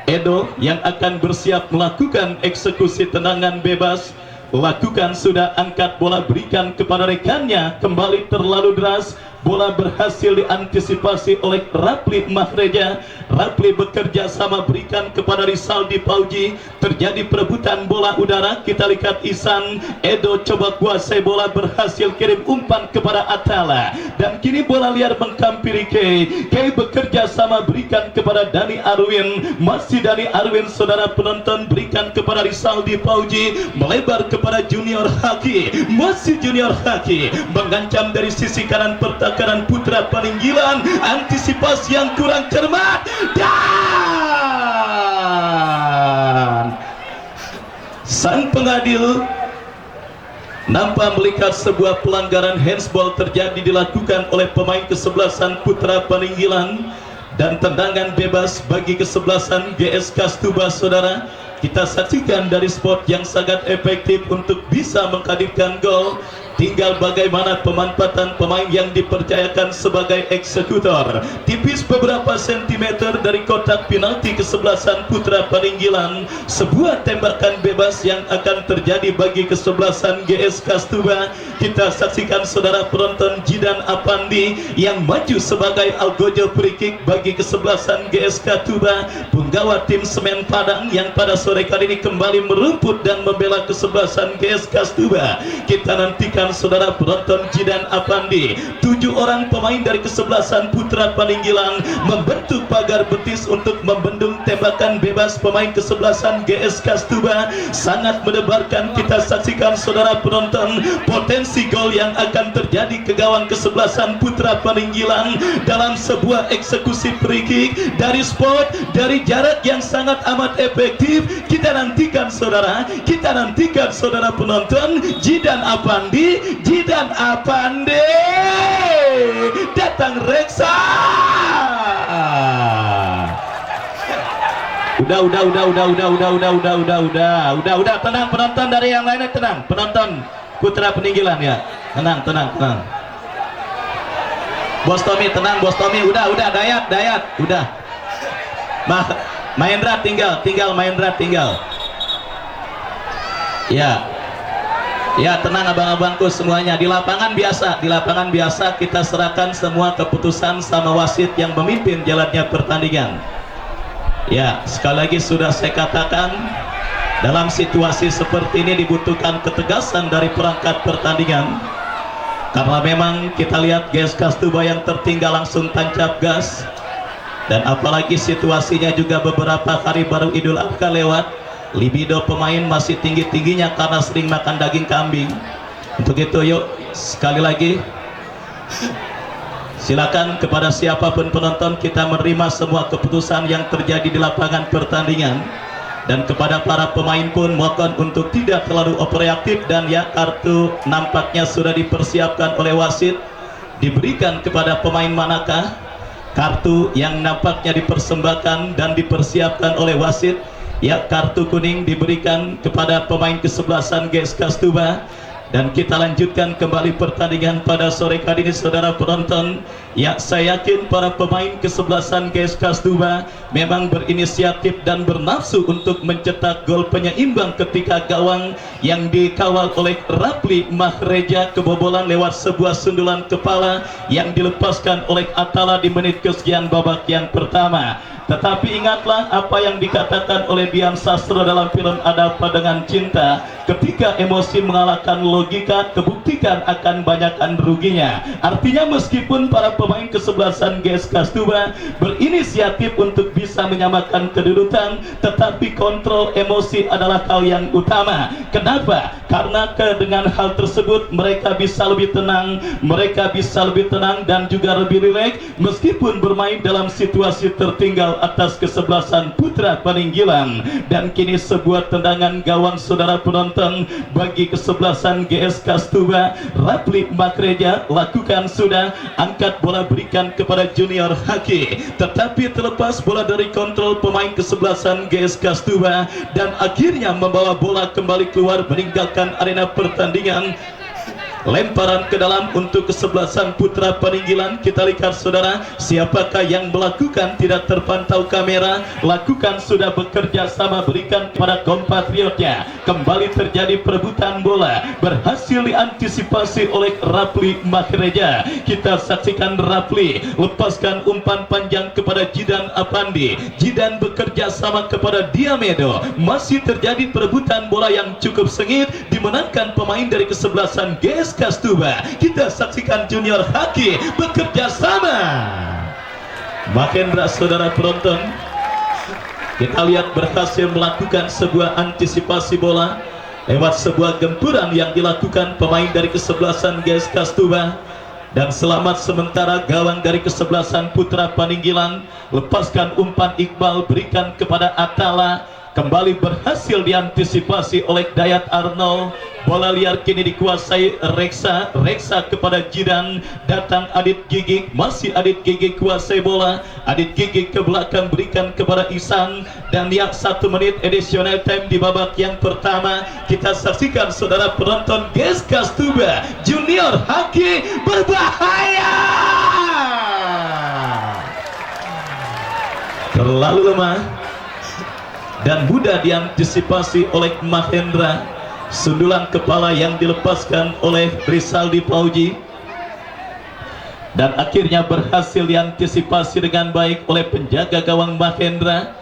Edo yang akan bersiap melakukan eksekusi tendangan bebas, lakukan sudah, angkat bola berikan kepada rekannya, kembali terlalu deras. Bola berhasil diantisipasi oleh Rapli Mahreja. Rapli bekerja sama berikan kepada Rizaldi Fauji. Terjadi perebutan bola udara. Kita lihat Ihsan, Edo coba kuasai bola, berhasil kirim umpan kepada Atala. Dan kini bola liar menghampiri K bekerja sama berikan kepada Dani Arwin. Masih Dani Arwin saudara penonton, berikan kepada Rizaldi Fauji, melebar kepada Junior Haki. Masih Junior Haki mengancam dari sisi kanan pertahanan Putra Peninggalan. Antisipasi yang kurang cermat dan sang pengadil nampak melihat sebuah pelanggaran handsball terjadi dilakukan oleh pemain kesebelasan Putra Peninggalan dan tendangan bebas bagi kesebelasan GSK Stuba saudara. Kita saksikan dari spot yang sangat efektif untuk bisa menghadirkan gol. Tinggal bagaimana pemanfaatan pemain yang dipercayakan sebagai eksekutor. Tipis beberapa sentimeter dari kotak penalti kesebelasan Putra Peninggalan. Sebuah tembakan bebas yang akan terjadi bagi kesebelasan GSK Stuba. Kita saksikan saudara penonton Jidan Apandi yang maju sebagai algojo free kick bagi kesebelasan GSK Tuba, punggawa tim Semen Padang yang pada sore kali ini kembali merumput dan membela kesebelasan GSK Tuba. Kita nantikan saudara penonton Jidan Apandi, 7 orang pemain dari kesebelasan Putra Paninggilang membentuk pagar betis untuk membendung tembakan bebas pemain kesebelasan GSK Tuba. Sangat mendebarkan. Kita saksikan saudara penonton potensi gol yang akan terjadi ke gawang kesebelasan Putra Paninggilang dalam sebuah eksekusi free kick dari spot, dari jarak yang sangat amat efektif. Kita nantikan saudara penonton Jidan Apandi, datang Reksa. Udah, tenang penonton dari yang lainnya, tenang penonton Putra Peninggilan ya, tenang. Bos Tommy tenang, Bos Tommy, udah Dayat, udah. Mahendra tinggal Mahendra tinggal. Ya tenang abang-abangku semuanya. Di lapangan biasa kita serahkan semua keputusan sama wasit yang memimpin jalannya pertandingan. Ya, sekali lagi sudah saya katakan, dalam situasi seperti ini dibutuhkan ketegasan dari perangkat pertandingan. Karena memang kita lihat GSK Tuba yang tertinggal langsung tancap gas. Dan apalagi situasinya juga beberapa hari baru Idul Adha lewat, libido pemain masih tinggi-tingginya karena sering makan daging kambing. Untuk itu yuk sekali lagi silakan kepada siapapun penonton, kita menerima semua keputusan yang terjadi di lapangan pertandingan. Dan kepada para pemain pun mohon untuk tidak terlalu overreaktif. Dan ya, kartu nampaknya sudah dipersiapkan oleh wasit. Diberikan kepada pemain manakah kartu yang nampaknya dipersembahkan dan dipersiapkan oleh wasit? Ya, kartu kuning diberikan kepada pemain kesebelasan GSK Tuba. Dan kita lanjutkan kembali pertandingan pada sore kali ini saudara penonton. Ya, saya yakin para pemain kesebelasan GSK Tuba memang berinisiatif dan bernafsu untuk mencetak gol penyeimbang ketika gawang yang dikawal oleh Rapli Mahreja kebobolan lewat sebuah sundulan kepala yang dilepaskan oleh Atala di menit kesekian babak yang pertama. Tetapi ingatlah apa yang dikatakan oleh Dian Sastro dalam film Ada Apa Dengan Cinta, ketika emosi mengalahkan logika, kebuktikan akan banyakkan ruginya. Artinya meskipun para pemain kesebelasan GSK Tuba berinisiatif untuk bisa menyamakan kedudukan, tetapi kontrol emosi adalah hal yang utama. Kenapa? Karena dengan hal tersebut mereka bisa lebih tenang, dan juga lebih rileks meskipun bermain dalam situasi tertinggal atas kesebelasan Putra Paninggilang. Dan kini sebuah tendangan gawang saudara penonton bagi kesebelasan GSK Tuba. Rapli Mahreja lakukan sudah, angkat bola berikan kepada Junior Haki, tetapi terlepas bola dari kontrol pemain kesebelasan GSK Tuba dan akhirnya membawa bola kembali keluar meninggalkan arena pertandingan. Lemparan ke dalam untuk kesebelasan Putra Paninggilan. Kita lihat saudara, siapakah yang melakukan tidak terpantau kamera. Lakukan sudah bekerja sama berikan kepada kompatriotnya. Kembali terjadi perebutan bola, berhasil diantisipasi oleh Rapli Mahreja. Kita saksikan Rapli lepaskan umpan panjang kepada Jidan Apandi. Jidan bekerja sama kepada Diamedo. Masih terjadi perebutan bola yang cukup sengit, dimenangkan pemain dari kesebelasan GSK Tuba. Kita saksikan Junior Haki bekerja sama. Mahendra saudara penonton, kita lihat berhasil melakukan sebuah antisipasi bola lewat sebuah gempuran yang dilakukan pemain dari kesebelasan GSK Tuba. Dan selamat sementara gawang dari kesebelasan Putra Paninggilang. Lepaskan umpan Iqbal berikan kepada Atala. Kembali berhasil diantisipasi oleh Dayat Arnold. Bola liar kini dikuasai Reksa kepada Jidan. Datang Adit Gigik, masih Adit Gigik kuasai bola. Adit Gigik ke belakang berikan kepada Isan. Dan lihat 1 menit additional time di babak yang pertama. Kita saksikan saudara penonton GSK Tuba, Junior Haki berbahaya. Terlalu lemah dan mudah diantisipasi oleh Mahendra. Sundulan kepala yang dilepaskan oleh Rizaldi Pauji, dan akhirnya berhasil diantisipasi dengan baik oleh penjaga gawang Mahendra,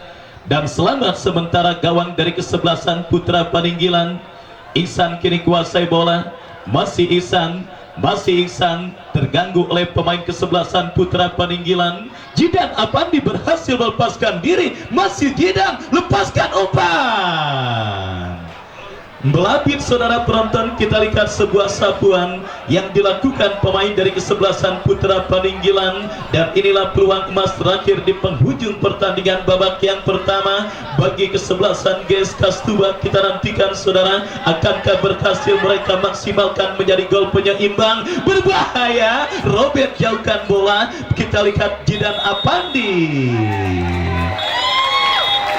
dan selamat sementara gawang dari kesebelasan Putra Paninggilan. Ihsan kini kuasai bola, masih Ihsan terganggu oleh pemain kesebelasan Putra Paninggilan. Jidan Apandi berhasil melepaskan diri, masih Jidan lepaskan umpan. Melapit saudara penonton, kita lihat sebuah sapuan yang dilakukan pemain dari kesebelasan Putra Paninggilan, dan inilah peluang emas terakhir di penghujung pertandingan babak yang pertama bagi kesebelasan GS Kastuba. Kita nantikan saudara, akankah berhasil mereka maksimalkan menjadi gol penyeimbang? Berbahaya, Robert jauhkan bola. Kita lihat Jidan Apandi.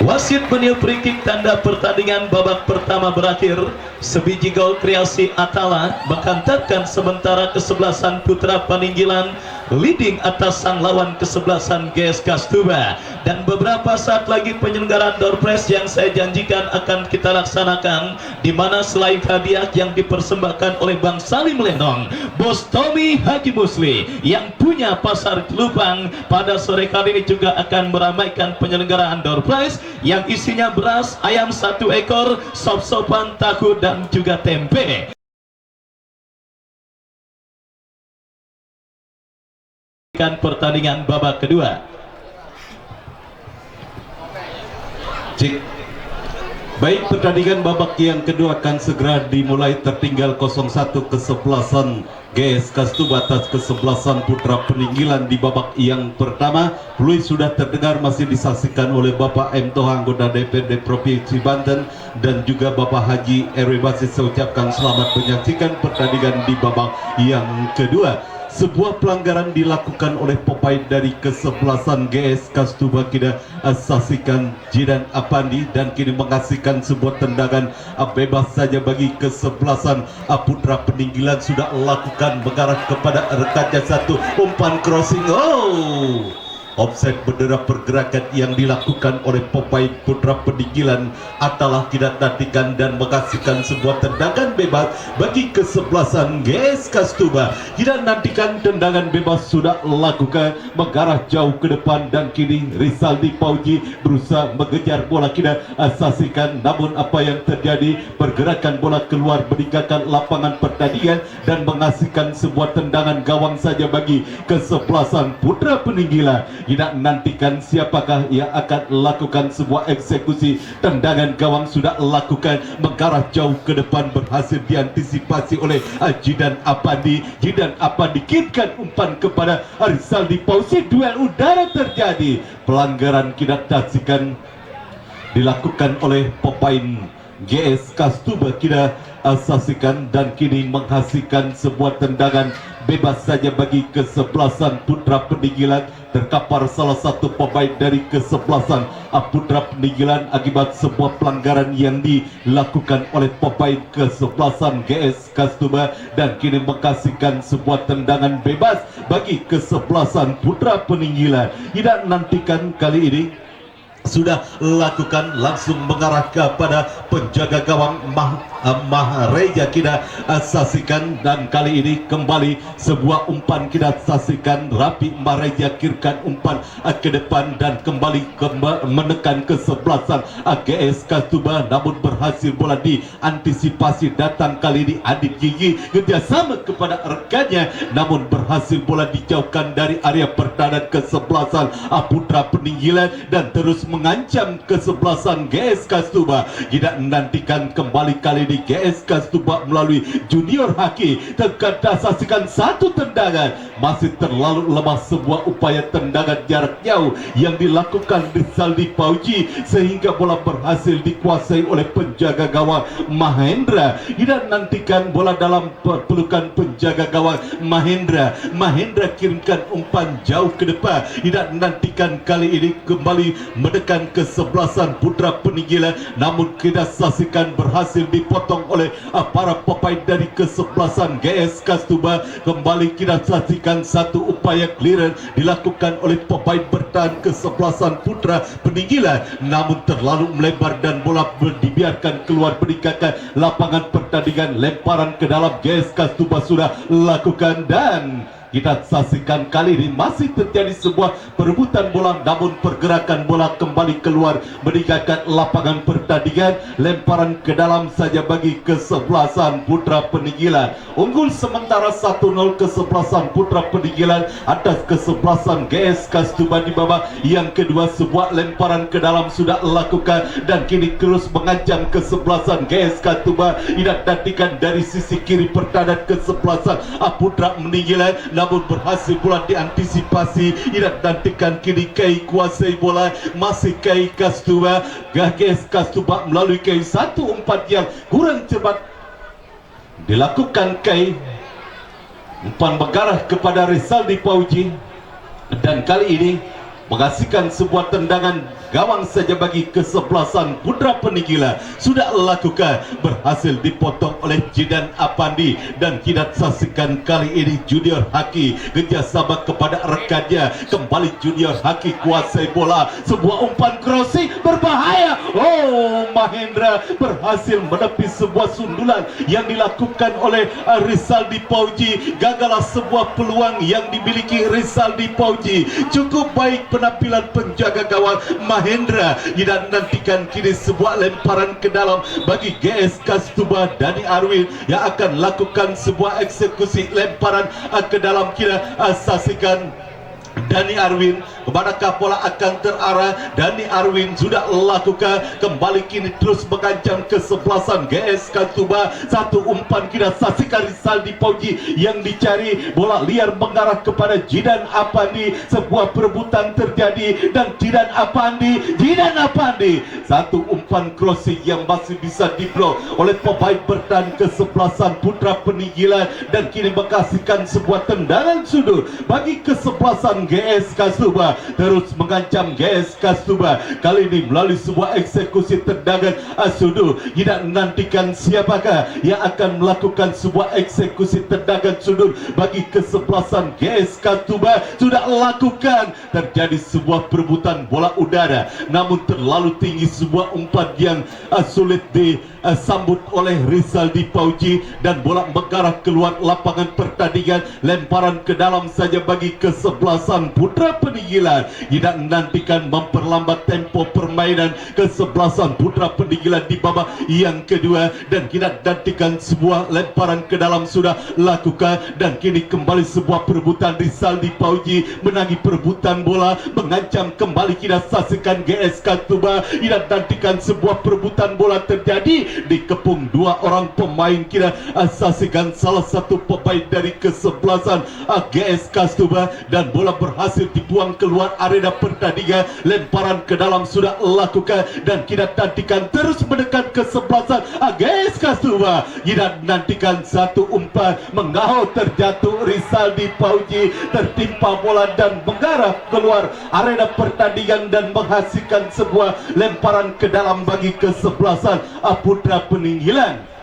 Wasit meniup free kick, tanda pertandingan babak pertama berakhir. Sebiji gol kreasi Atala menghantarkan sementara kesebelasan Putra Paninggilan leading atas sang lawan kesebelasan GS Kastuba. Dan beberapa saat lagi penyelenggaraan door prize yang saya janjikan akan kita laksanakan, di mana selain hadiah yang dipersembahkan oleh Bang Salim Lenong, Bos Tommy Haji Musli yang punya pasar Celupang pada sore kali ini juga akan meramaikan penyelenggaraan door prize yang isinya beras, ayam 1 ekor, sop-sopan, tahu, dan juga tempe. Pertandingan babak kedua. Baik, pertandingan babak yang kedua akan segera dimulai. Tertinggal 0-1 kesebelasan GS Kastuba atas kesebelasan Putra Peninggilan di babak yang pertama. Peluit sudah terdengar, masih disaksikan oleh Bapak M. Toha, anggota DPRD Provinsi Banten, dan juga Bapak Haji RW Basis. Saya ucapkan selamat menyaksikan pertandingan di babak yang kedua. Sebuah pelanggaran dilakukan oleh pemain dari kesebelasan GS Kastuba. Kita saksikan Jidan Apandi, dan kini mengasihkan sebuah tendangan bebas saja bagi kesebelasan Putra Peninggilan. Sudah lakukan mengarah kepada rekannya, satu umpan crossing. Offside, bendera pergerakan yang dilakukan oleh pemain Putra Peninggilan. Atalah kita nantikan dan mengasihkan sebuah tendangan bebas bagi kesebelasan GS Kastuba. Kita nantikan tendangan bebas sudah lakukan mengarah jauh ke depan, dan kini Rizaldi Pauji berusaha mengejar bola. Kita saksikan, namun apa yang terjadi, pergerakan bola keluar meninggalkan lapangan pertandingan dan mengasihkan sebuah tendangan gawang saja bagi kesebelasan Putra Peninggilan. Kita nantikan siapakah yang akan lakukan sebuah eksekusi. Tendangan gawang sudah lakukan mengarah jauh ke depan, berhasil diantisipasi oleh Jidan Apandi. Jidan Apandi kirimkan umpan kepada Rizaldi Pausi. Duel udara terjadi. Pelanggaran kita saksikan dilakukan oleh pemain GS Kastuba. Kita saksikan, dan kini menghasilkan sebuah tendangan bebas saja bagi kesebelasan Putra Peninggilan. Terkapar salah satu pemain dari kesebelasan Putra Peninggilan akibat sebuah pelanggaran yang dilakukan oleh pemain kesebelasan GS Kastuba, dan kini menghasilkan sebuah tendangan bebas bagi kesebelasan Putra Peninggilan. Tidak nantikan kali ini sudah lakukan langsung mengarah kepada penjaga gawang Mahreja. Kita saksikan, dan kali ini kembali sebuah umpan kita saksikan. Rapi Mahreja kirimkan umpan ke depan dan kembali menekan kesebelasan GS Kastuba, namun berhasil bola diantisipasi. Datang kali ini Adit Gigi kerjasama kepada rekannya, namun berhasil bola dijauhkan dari area pertahanan kesebelasan Putra Peninggilan dan terus mengancam kesebelasan GS Kastuba. Kita nantikan kembali kali ini GS Kastuba melalui Junior Haki terkata saksikan satu tendangan, masih terlalu lemah sebuah upaya tendangan jarak jauh yang dilakukan Rizaldi Pauji, sehingga bola berhasil dikuasai oleh penjaga gawang Mahendra. Kita nantikan bola dalam pelukan penjaga gawang Mahendra. Mahendra kirimkan umpan jauh ke depan. Kita nantikan kali ini kembali mendekat menekan kesebelasan Putra Peninggilan, namun kita saksikan berhasil dipotong oleh para pemain dari kesebelasan GS Kastuba. Kembali kita saksikan satu upaya clearance dilakukan oleh pemain bertahan kesebelasan Putra Peninggilan, namun terlalu melebar dan bola dibiarkan keluar meninggalkan lapangan pertandingan. Lemparan ke dalam GS Kastuba sudah lakukan dan kita saksikan kali ini masih terjadi sebuah perebutan bola, namun pergerakan bola kembali keluar meninggalkan lapangan pertandingan. Lemparan ke dalam saja bagi kesebelasan Putra Peninggilan. Unggul sementara 1-0 kesebelasan Putra Peninggilan atas kesebelasan GS Kastuba di babak yang kedua. Sebuah lemparan ke dalam sudah lakukan dan kini terus mengancam kesebelasan GS Kastuba. Dinantikan dari sisi kiri pertahanan kesebelasan Putra Peninggilan, namun berhasil bola diantisipasi. Dinantikan kini Kai kuasai bola, masih Kai Kastuba. GS Kastuba melalui Kai, satu umpan yang kurang cepat dilakukan Kai. Umpan mengarah kepada Rizaldi Pauji dan kali ini menghasilkan sebuah tendangan gawang saja bagi kesebelasan Putra Peninggilan. Sudah lakukan, berhasil dipotong oleh Jidan Apandi dan kita saksikan kali ini Junior Haki kerjasama kepada rekannya. Kembali Junior Haki kuasai bola, sebuah umpan crossing berbahaya. Oh, Mahendra berhasil menepi sebuah sundulan yang dilakukan oleh Rizaldi Pauji. Gagallah sebuah peluang yang dimiliki Rizaldi Pauji. Cukup baik penampilan penjaga gawang Mahendra. Dinantikan kini sebuah lemparan ke dalam bagi GS Kastuba. Dani Arwin yang akan lakukan sebuah eksekusi lemparan ke dalam. Kita saksikan Dani Arwin, kemanakah bola akan terarah? Dani Arwin sudah lakukan, kembali kini terus mengancam kesebelasan GS Kastuba. Satu umpan kita saksikan Rizaldi Pauji yang dicari, bola liar mengarah kepada Jidan Apandi. Sebuah perebutan terjadi dan Jidan Apandi satu umpan crossing yang masih bisa diblok oleh pemain bertahan kesebelasan Putra Peninggilan dan kini menghasilkan sebuah tendangan sudut bagi kesebelasan GS Kastuba. Terus mengancam GS Kastuba kali ini melalui sebuah eksekusi tendangan sudut. Kita nantikan siapakah yang akan melakukan sebuah eksekusi tendangan sudut bagi kesebelasan GS Kastuba. Sudah lakukan, terjadi sebuah perebutan bola udara, namun terlalu tinggi sebuah umpan yang sulit disambut oleh Rizaldi Pauji dan bola mengarah keluar lapangan pertandingan. Lemparan ke dalam saja bagi kesebelasan Putra Peninggilan. Tidak nantikan memperlambat tempo permainan kesebelasan Putra Peninggilan di babak yang kedua dan kita nantikan sebuah lemparan ke dalam sudah lakukan dan kini kembali sebuah perebutan. Rizaldi Pauji menangi perebutan bola, mengancam kembali. Kita saksikan GS Kastuba. Kita nantikan sebuah perebutan bola terjadi, dikepung dua orang pemain. Kita saksikan salah satu pemain dari kesebelasan GS Kastuba dan bola berhasil dibuang keluar arena pertandingan. Lemparan ke dalam sudah lakukan dan kita nantikan terus mendekat kesebelasan GS Kastuba. Kita nantikan satu umpan mengahau, terjatuh Rizaldi Pauji, tertimpa bola dan mengarah keluar arena pertandingan dan menghasilkan sebuah lemparan ke dalam bagi kesebelasan Putra Peninggilan.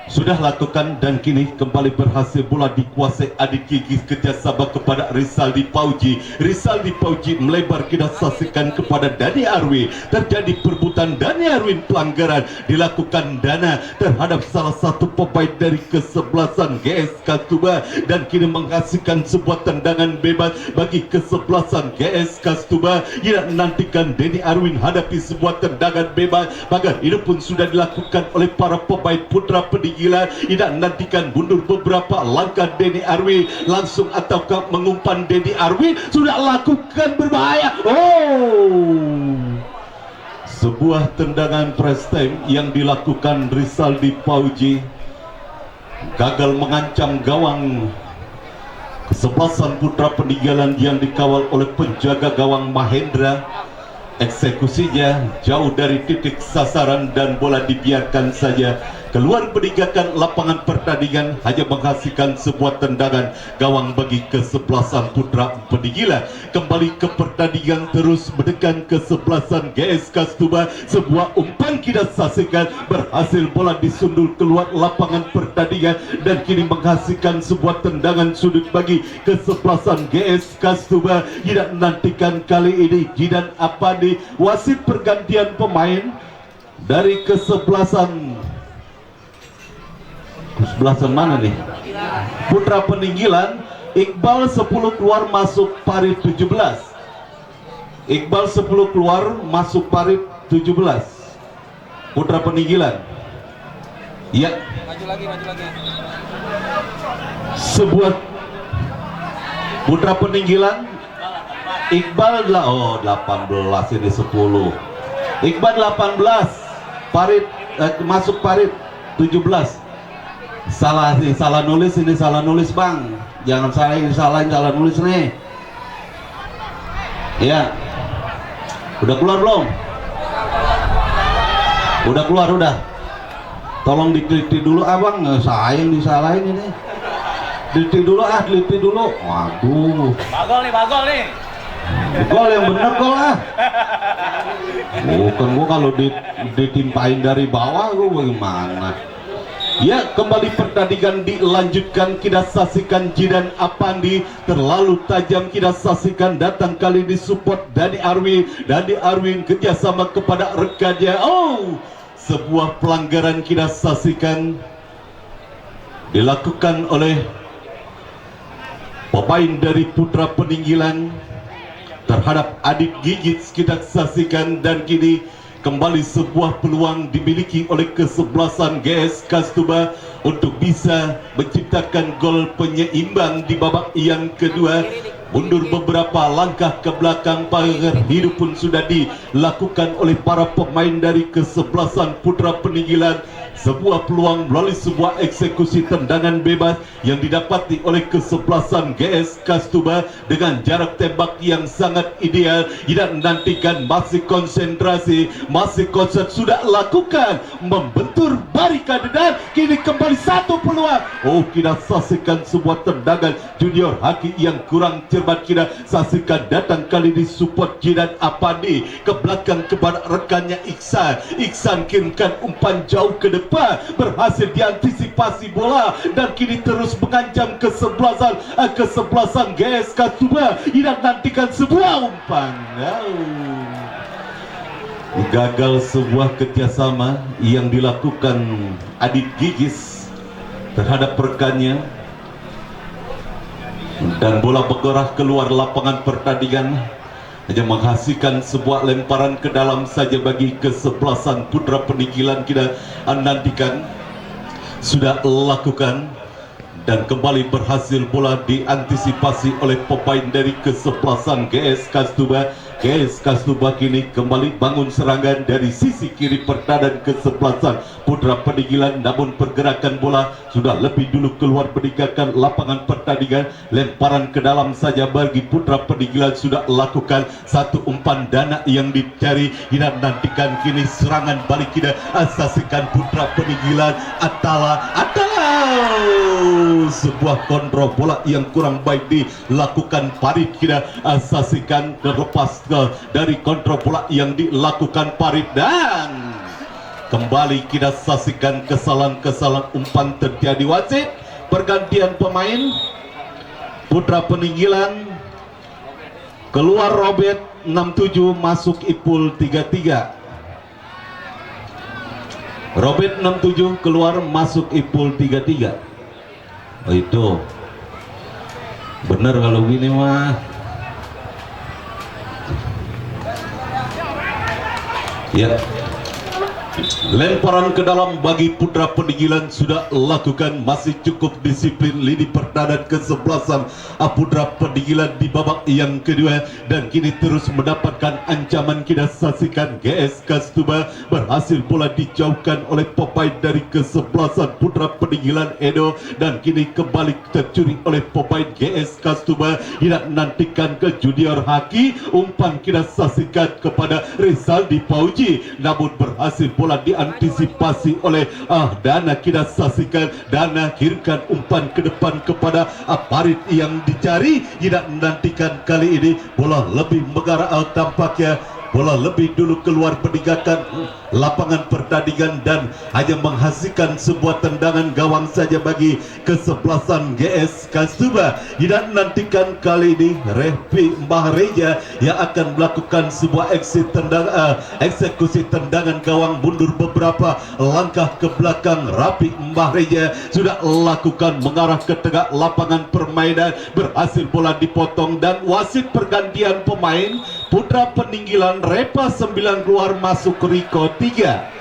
Sudah lakukan dan kini kembali berhasil bola dikuasai Adit Gigis kerjasama kepada Rizaldi Pauji. Rizaldi Pauji melebar, kita saksikan kepada Dani Arwin. Terjadi perebutan, Dani Arwin pelanggaran dilakukan Dana terhadap salah satu pemain dari kesebelasan GS Kastuba dan kini menghasilkan sebuah tendangan bebas bagi kesebelasan GS Kastuba. Ia nantikan Dani Arwin hadapi sebuah tendangan bebas, bahkan ini pun sudah dilakukan oleh para pemain Putra Peninggilan. Tidak nantikan mundur beberapa langkah Dani Arwin langsung ataukah mengumpan. Dani Arwin sudah lakukan berbahaya. Sebuah tendangan press time yang dilakukan Rizaldi Pauji gagal mengancam gawang kesebelasan Putra Peninggalan yang dikawal oleh penjaga gawang Mahendra. Eksekusinya jauh dari titik sasaran dan bola dibiarkan saja keluar meninggalkan lapangan pertandingan hanya menghasilkan sebuah tendangan gawang bagi kesebelasan Putra Peninggilan. Kembali ke pertandingan terus menekan kesebelasan GS Kastuba. Sebuah umpan kita saksikan berhasil bola disundul keluar lapangan pertandingan dan kini menghasilkan sebuah tendangan sudut bagi kesebelasan GS Kastuba. Tidak nantikan kali ini Jidan Apandi, wasit pergantian pemain dari kesebelasan mana nih? Putra Peninggilan, Iqbal 10 keluar masuk parit 17. Iqbal 10 keluar masuk parit 17. Putra Peninggilan. Ya. Maju lagi. Sebuah Putra Peninggilan, Iqbal 18 ini 10. Iqbal 18, parit masuk parit 17. Salah nulis bang, jangan salah nulis nih. Ya, udah keluar belum? Udah keluar udah. Tolong diteliti dulu abang, saya yang disalahin ini. Teliti dulu. Waduh. Bagol nih. Gol yang bener gol ah. Bukan gua kalau ditimpain dari bawah gua bagaimana? Ya, kembali pertandingan dilanjutkan. Kita saksikan Jidan Apandi terlalu tajam. Kita saksikan datang kali disupport Dani Arwin kerjasama kepada rekannya. Oh, sebuah pelanggaran kita saksikan dilakukan oleh pemain dari Putra Peninggilan terhadap Adit Gigits. Kita saksikan dan kini kembali sebuah peluang dimiliki oleh kesebelasan GS Kastuba untuk bisa menciptakan gol penyeimbang di babak yang kedua. Mundur beberapa langkah ke belakang, pagar hidup pun sudah dilakukan oleh para pemain dari kesebelasan Putra Peninggilan. Sebuah peluang melalui sebuah eksekusi tendangan bebas yang didapati oleh kesebelasan GS Kastuba dengan jarak tembak yang sangat ideal. Tidak nantikan, masih konsentrasi, sudah lakukan membentur barikade dan kini kembali satu peluang. Oh, kita saksikan sebuah tendangan junior Haki yang kurang cermat. Kita saksikan datang kali di support Jidan Apandi ke belakang kepada rekannya Iksan kirimkan umpan jauh ke depan, berhasil diantisipasi bola dan kini terus mengancam kesebelasan GS Kastuba. Tidak nantikan sebuah umpan. Gagal sebuah kerjasama yang dilakukan Adit Gigis terhadap rekannya dan bola bergerak keluar lapangan pertandingan, hanya menghasilkan sebuah lemparan ke dalam saja bagi kesebelasan Putra Peninggilan. Kita nantikan sudah lakukan dan kembali berhasil bola diantisipasi oleh pemain dari kesebelasan GS Kastuba. GS Kastuba kini kembali bangun serangan dari sisi kiri pertahanan kesebelasan Putra Peninggilan, namun pergerakan bola sudah lebih dulu keluar meninggalkan lapangan pertandingan. Lemparan ke dalam saja bagi Putra Peninggilan sudah lakukan satu umpan dana yang dicari. Kita nantikan kini serangan balik, kita asasikan Putra Peninggilan. Atala sebuah kontrol bola yang kurang baik dilakukan Parit. Kita asasikan terlepas dari kontrol bola yang dilakukan Parit dan kembali kita saksikan kesalahan umpan terjadi. Wasit pergantian pemain. Putra Peninggilan keluar Robert 67 masuk Ipul 33. Robert 67 keluar masuk Ipul 33. Oh, itu bener kalau gini mah. Ya, lemparan ke dalam bagi Putra Peninggilan sudah lakukan. Masih cukup disiplin lini pertahanan kesebelasan Putra Peninggilan di babak yang kedua dan kini terus mendapatkan ancaman. Kita saksikan GS Kastuba berhasil bola dijauhkan oleh pemain dari kesebelasan Putra Peninggilan Edo dan kini kembali tercuri oleh pemain GS Kastuba. Tidak nantikan ke junior Haki, umpan kita saksikan kepada Rizaldi Pauji namun berhasil bola bola diantisipasi oleh Dana. Kita saksikan Dana kirimkan umpan ke depan kepada Parit yang dicari. Tidak menantikan kali ini bola lebih mengarah tampaknya bola lebih dulu keluar meninggalkan lapangan pertandingan dan hanya menghasilkan sebuah tendangan gawang saja bagi kesebelasan GS Kastumba. Tidak menantikan kali ini Refi Mahreja yang akan melakukan sebuah eksekusi tendangan gawang mundur beberapa langkah ke belakang. Refi Mahreja sudah lakukan mengarah ke tengah lapangan permainan, berhasil bola dipotong dan wasit pergantian pemain. Putra Peninggilan Repa 9 keluar, masuk Riko 3.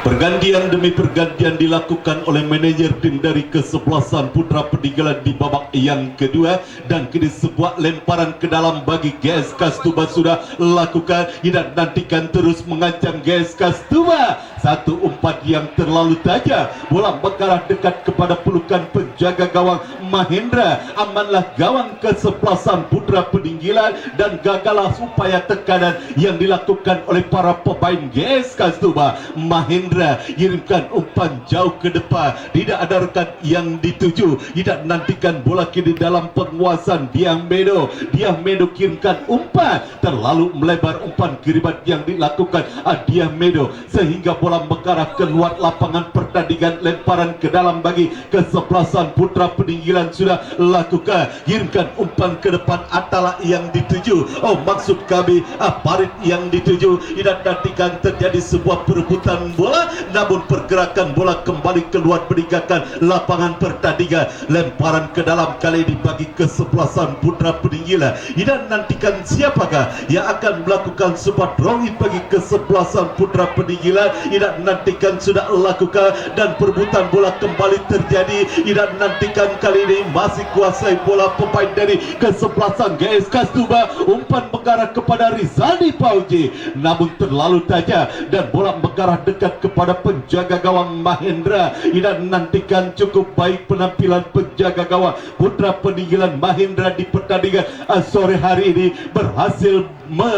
Pergantian demi pergantian dilakukan oleh manajer tim dari kesebelasan Putra Peninggalan di babak yang kedua, dan kini sebuah lemparan ke dalam bagi GS Kastumba sudah lakukan. Tidak nantikan terus mengancam GS Kastumba. Satu umpan yang terlalu tajam, bola mengarah dekat kepada pelukan penjaga gawang Mahendra. Amanlah gawang kesebelasan Putra Peninggilan dan gagallah upaya tekanan yang dilakukan oleh para pemain GS Kastumba. Mahendra kirimkan umpan jauh ke depan, tidak ada rekan yang dituju. Tidak menantikan bola kini dalam penguasaan Diahmedo. Diahmedo kirimkan umpan terlalu melebar, umpan kiriman yang dilakukan Diahmedo sehingga bola mengarah keluar lapangan pertandingan. Lemparan ke dalam bagi kesebelasan Putra Peninggilan sudah lakukan, kirimkan umpan ke depan. Atala yang dituju, maksud kami Parit yang dituju. Tidak nantikan terjadi sebuah perebutan bola, namun pergerakan bola kembali keluar meninggalkan lapangan pertandingan. Lemparan ke dalam kali ini bagi kesebelasan Putra Peninggilan. Tidak nantikan siapakah yang akan melakukan sebuah drawing bagi kesebelasan Putra Peninggilan. Tidak nantikan sudah lakukan dan perebutan bola kembali terjadi. Tidak nantikan kali ini masih kuasai bola pemain dari kesebelasan GS Kastumba. Umpan mengarah kepada Rizaldi Pauji, namun terlalu tajam dan bola mengarah dekat kepada penjaga gawang Mahendra. Tidak menantikan cukup baik penampilan penjaga gawang Putra Peninggilan Mahendra di pertandingan sore hari ini, berhasil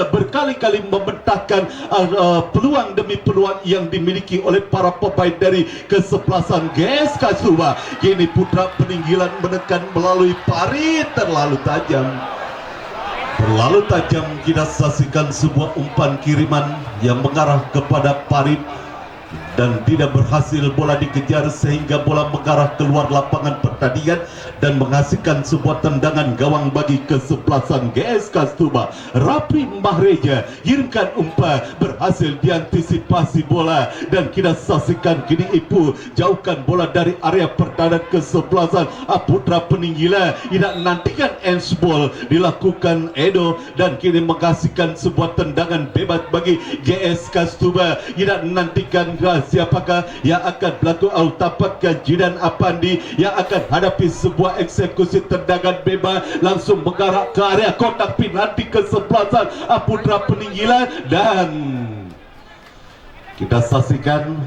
berkali-kali mementahkan peluang demi peluang yang dimiliki oleh para pemain dari kesebelasan GS Kastumba. Kini Putra Peninggilan menekan melalui Parit, terlalu tajam. Terlalu tajam. Kita saksikan sebuah umpan kiriman yang mengarah kepada Parit dan tidak berhasil, bola dikejar sehingga bola mengarah keluar lapangan pertandingan dan menghasilkan sebuah tendangan gawang bagi kesebelasan GS Kastumba. Refi Mahreja kirimkan umpan, berhasil diantisipasi bola dan kita saksikan kini Ipu jauhkan bola dari area pertahanan kesebelasan Putra Peninggilan. Tidak nantikan handsball dilakukan Edo dan kini menghasilkan sebuah tendangan bebas bagi GS Kastumba. Tidak nantikan siapakah yang akan melakukan tampaknya Jidan Apandi yang akan hadapi sebuah eksekusi tendangan bebas langsung mengarah ke area kotak penalti kesebelasan Putra Peninggilan dan kita saksikan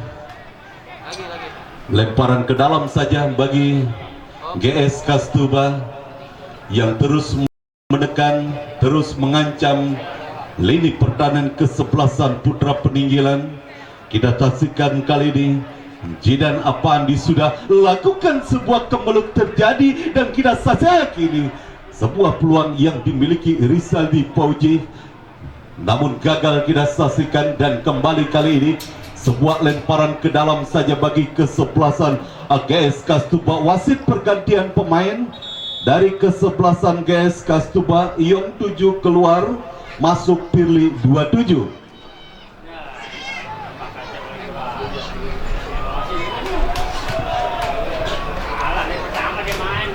lemparan ke dalam saja bagi GS Kastumba yang terus menekan, terus mengancam lini pertahanan kesebelasan Putra Peninggilan. Kita saksikan kali ini Jidan Apandi sudah lakukan sebuah kemeluk terjadi dan kita saksikan ini sebuah peluang yang dimiliki Rizaldi Pauji, namun gagal kita saksikan dan kembali kali ini sebuah lemparan ke dalam saja bagi kesebelasan GS Kastumba. Wasit pergantian pemain dari kesebelasan GS Kastumba, Ion 7 keluar, masuk Pirli 27.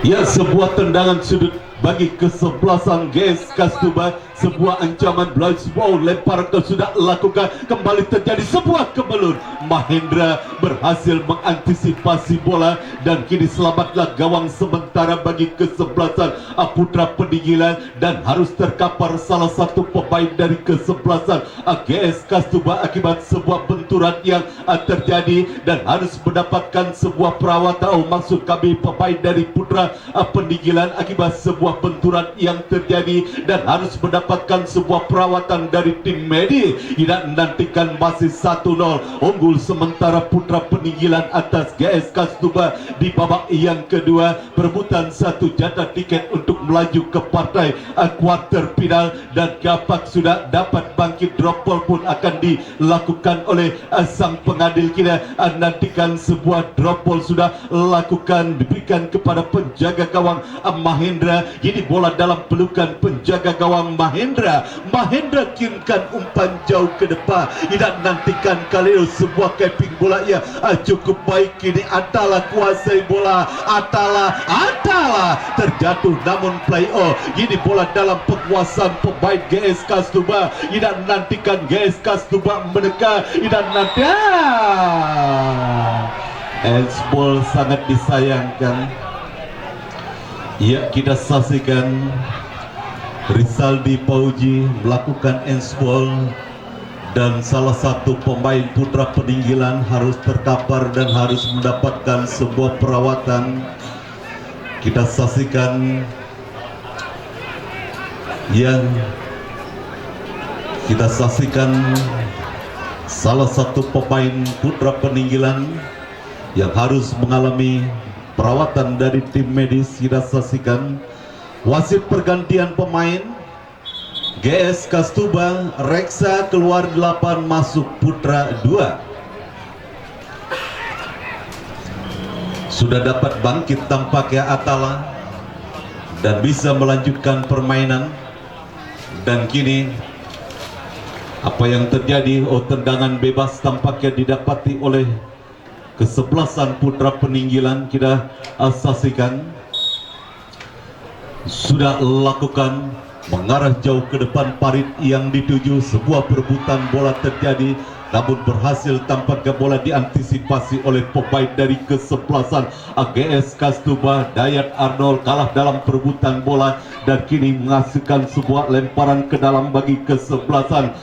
Ya, sebuah tendangan sudut bagi kesebelasan GS Kastumba, sebuah ancaman sebuah lempar ke sudah lakukan, kembali terjadi sebuah kebelun. Mahendra berhasil mengantisipasi bola dan kini selamatlah gawang sementara bagi kesebelasan Putra Peninggilan dan harus terkapar salah satu pemain dari kesebelasan GS Kastumba akibat sebuah bentuk benturan yang terjadi dan harus mendapatkan sebuah perawatan. Maksud kami pemain dari Putra Peninggilan akibat sebuah benturan yang terjadi dan harus mendapatkan sebuah perawatan dari tim medis. Tidak nantikan masih 1-0 unggul sementara Putra Peninggilan atas GS Kastuba di babak yang kedua. Perebutan satu jatah tiket untuk melaju ke partai quarter final dan kapak sudah dapat bangkit. Drop ball pun akan dilakukan oleh sang pengadil. Kita nantikan sebuah drop ball sudah lakukan diberikan kepada penjaga gawang Mahendra. Ini bola dalam pelukan penjaga gawang Mahendra. Mahendra kirimkan umpan jauh ke depan. Tidak nantikan kali ini sebuah capping bola yang cukup baik. Kini Atala kuasai bola. Atala terjatuh namun play off. Ini bola dalam penguasaan pemain GS Kastuba. Tidak nantikan GS Kastuba mendekat. Tidak nanti handsball sangat disayangkan. Ya, kita saksikan Rizaldi Pauji melakukan handsball dan salah satu pemain Putra Peninggilan harus terkapar dan harus mendapatkan sebuah perawatan. Kita saksikan salah satu pemain Putra Peninggilan yang harus mengalami perawatan dari tim medis. Kita saksikan wasit pergantian pemain GS Kastuba. Reksa keluar 8 masuk Putra 2. Sudah dapat bangkit tampaknya Atala dan bisa melanjutkan permainan. Dan kini apa yang terjadi? Tendangan bebas tampaknya didapati oleh kesebelasan Putra Peninggilan. Kita saksikan sudah lakukan mengarah jauh ke depan parit yang dituju. Sebuah perebutan bola terjadi namun berhasil tampaknya bola diantisipasi oleh pemain dari kesebelasan AGS Kastuba. Dayat Arnold kalah dalam perebutan bola dan kini menghasilkan sebuah lemparan ke dalam bagi kesebelasan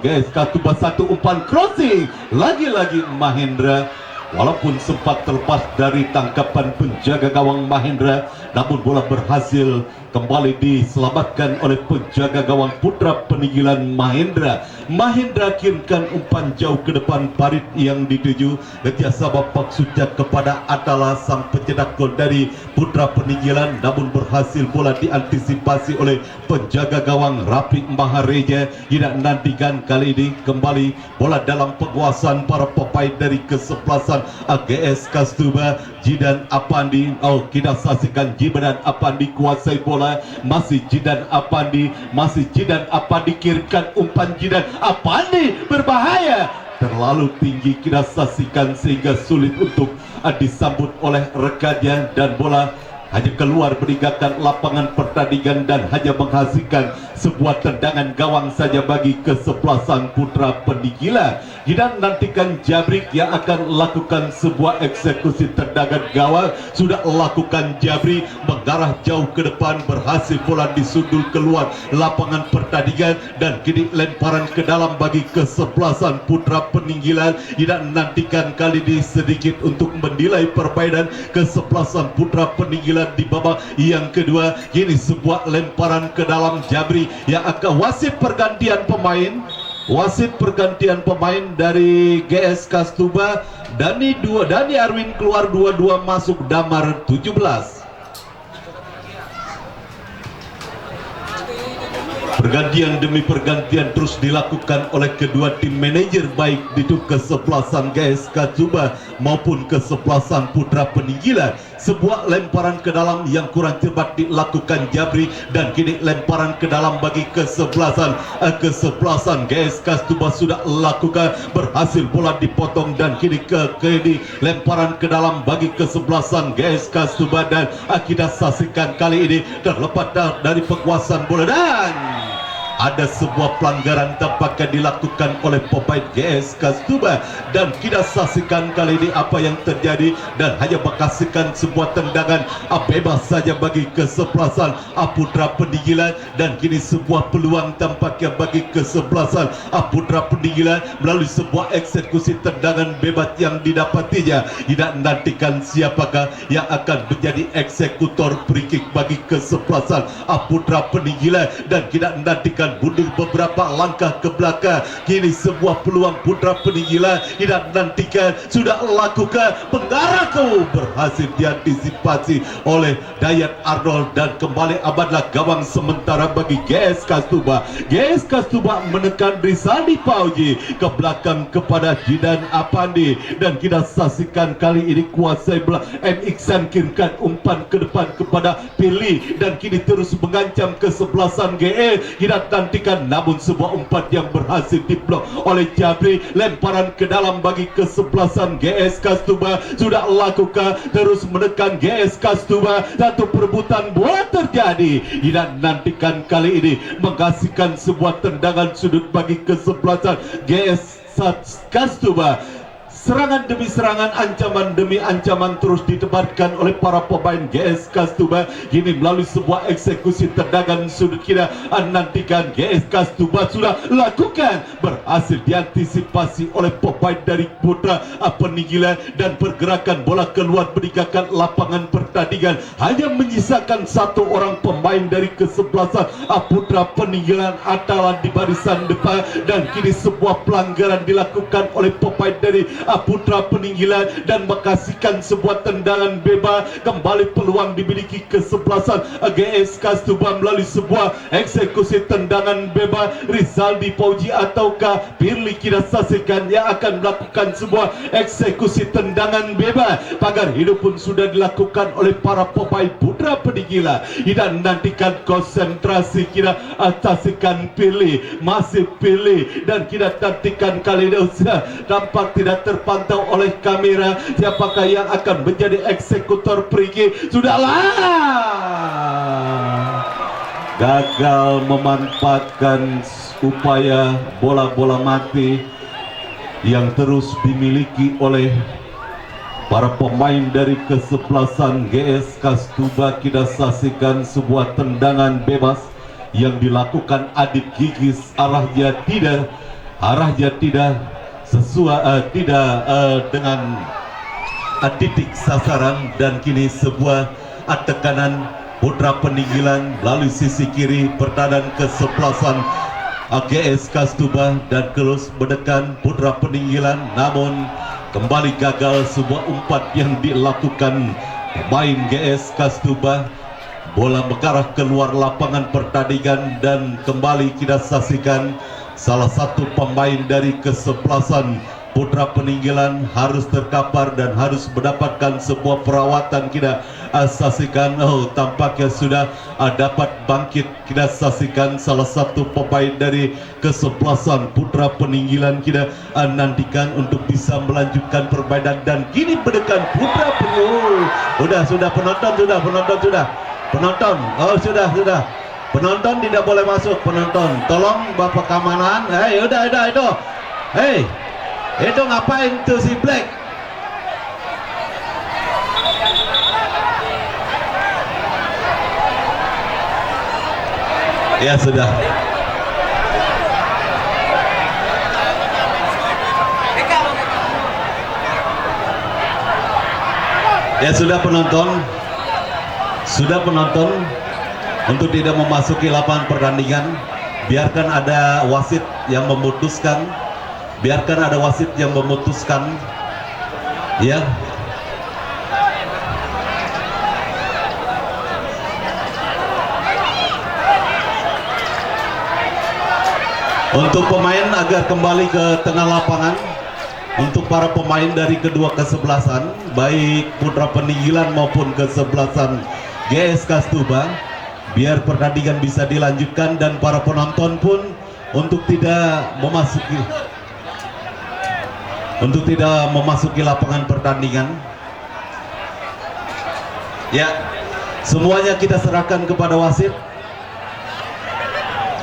GS Kastuba. Satu umpan crossing lagi-lagi Mahendra. Walaupun sempat terlepas dari tangkapan penjaga gawang Mahendra, namun bola berhasil kembali diselamatkan oleh penjaga gawang Putra Peninggilan Mahendra. Mahendra kirimkan umpan jauh ke depan parit yang dituju. Kerjasama Pak Sucat kepada Atala sang pencetak gol dari Putra Peninggilan, namun berhasil bola diantisipasi oleh penjaga gawang Rafiq Mahareja. Tidak nantikan kali ini kembali bola dalam penguasaan para pemain dari kesebelasan AGS Kastuba. Jidan Apandi, kita saksikan Jidan Apandi kuasai bola. Masih Jidan Apandi kirimkan umpan. Jidan Apandi berbahaya, terlalu tinggi kita saksikan sehingga sulit untuk disambut oleh rekannya dan bola hanya keluar meninggalkan lapangan pertandingan dan hanya menghasilkan sebuah tendangan gawang saja bagi kesebelasan Putra Peninggilan. Kita nantikan Jabrik yang akan lakukan sebuah eksekusi tendangan gawang. Sudah lakukan Jabri mengarah jauh ke depan, berhasil bola disundul keluar lapangan pertandingan dan kini lemparan ke dalam bagi kesebelasan Putra Peninggilan. Tidak nantikan kali ini sedikit untuk menilai permainan kesebelasan Putra Peninggilan di babak yang kedua. Kini sebuah lemparan ke dalam Jabri yang akan wasit pergantian pemain dari GS Kastuba. Dani Arwin keluar 22 masuk Damar 17. Pergantian demi pergantian terus dilakukan oleh kedua tim manajer baik itu kesebelasan GS Kastuba maupun kesebelasan Putra Peninggilan. Sebuah lemparan ke dalam yang kurang cepat dilakukan Jabri dan kini lemparan ke dalam bagi kesebelasan GS Kastuba sudah lakukan, berhasil bola dipotong dan kini lemparan ke dalam bagi kesebelasan GS Kastuba dan kita saksikan kali ini terlepas dari penguasaan bola dan ada sebuah pelanggaran tampaknya dilakukan oleh pemain GS Kastuba, dan kita saksikan kali ini apa yang terjadi, dan hanya menghasilkan sebuah tendangan bebas saja bagi kesebelasan Putra Peninggilan, dan kini sebuah peluang tampaknya bagi kesebelasan Putra Peninggilan melalui sebuah eksekusi tendangan bebas yang didapatinya. Tidak nantikan siapakah yang akan menjadi eksekutor free kick bagi kesebelasan Putra Peninggilan, dan tidak nantikan mundur beberapa langkah ke belakang. Kini sebuah peluang Putra Peninggilan tidak nantikan, sudah lakukan mengarah ke berhasil diantisipasi oleh Dayat Arnold, dan kembali amanlah gawang sementara bagi GS Kastuba. GS Kastuba menekan Rizaldi Pauji ke belakang kepada Jidan Apandi, dan kita saksikan kali ini kuasai bola MXan kirimkan umpan ke depan kepada Pirli, dan kini terus mengancam kesebelasan GS. Kita nantikan namun sebuah umpan yang berhasil diblok oleh Jabri, lemparan ke dalam bagi kesebelasan GS Kastuba. Sudah lakukan terus menekan GS Kastuba, satu perebutan bola terjadi. Kita nantikan kali ini menghasilkan sebuah tendangan sudut bagi kesebelasan GS Kastuba. Serangan demi serangan, ancaman demi ancaman terus ditebarkan oleh para pemain GS Kastuba. Kini melalui sebuah eksekusi tendangan sudut, kita nantikan GS Kastuba sudah lakukan, berhasil diantisipasi oleh pemain dari Putra Peninggilan, dan pergerakan bola keluar meninggalkan lapangan pertandingan. Hanya menyisakan satu orang pemain dari kesebelasan Putra Peninggilan adalah di barisan depan, dan kini sebuah pelanggaran dilakukan oleh pemain dari Putra Peninggilan dan menghasilkan sebuah tendangan bebas. Kembali peluang dimiliki kesebelasan GS Kastuba melalui sebuah eksekusi tendangan bebas. Rizaldi Pauji ataukah Pirli, kita saksikan yang akan melakukan sebuah eksekusi tendangan bebas. Pagar hidup pun sudah dilakukan oleh para pemain Putra Peninggilan. Kita nantikan konsentrasi, kita saksikan Pirli, masih Pirli, dan kita nantikan kali ini tampak tidak terpantau oleh kamera siapakah yang akan menjadi eksekutor free kick. Sudahlah, gagal memanfaatkan upaya bola-bola mati yang terus dimiliki oleh para pemain dari kesebelasan GS Kastuba. Kita saksikan sebuah tendangan bebas yang dilakukan Adit Gigis, arahnya tidak sesuai, dengan titik sasaran, dan kini sebuah tekanan Putra Peninggilan melalui sisi kiri pertahanan kesebelasan GS Kastuba, dan terus menekan Putra Peninggilan, namun kembali gagal sebuah umpan yang dilakukan pemain GS Kastuba. Bola mengarah keluar lapangan pertandingan, dan kembali kita saksikan salah satu pemain dari kesebelasan Putra Peninggilan harus terkapar dan harus mendapatkan sebuah perawatan. Kita saksikan, tampaknya sudah dapat bangkit. Kita saksikan salah satu pemain dari kesebelasan Putra Peninggilan. Kita nantikan untuk bisa melanjutkan permainan, dan kini menekan Putra Peninggilan. Sudah penonton, sudah penonton tidak boleh masuk. Penonton, tolong bapak keamanan. Itu ngapain tuh si Black? Ya sudah. Ya sudah penonton, untuk tidak memasuki lapangan pertandingan, biarkan ada wasit yang memutuskan. Ya. Untuk pemain agar kembali ke tengah lapangan. Untuk para pemain dari kedua kesebelasan, baik Putra Peninggilan maupun kesebelasan GS Kastuba, biar pertandingan bisa dilanjutkan, dan para penonton pun untuk tidak memasuki lapangan pertandingan. Ya, semuanya kita serahkan kepada wasit.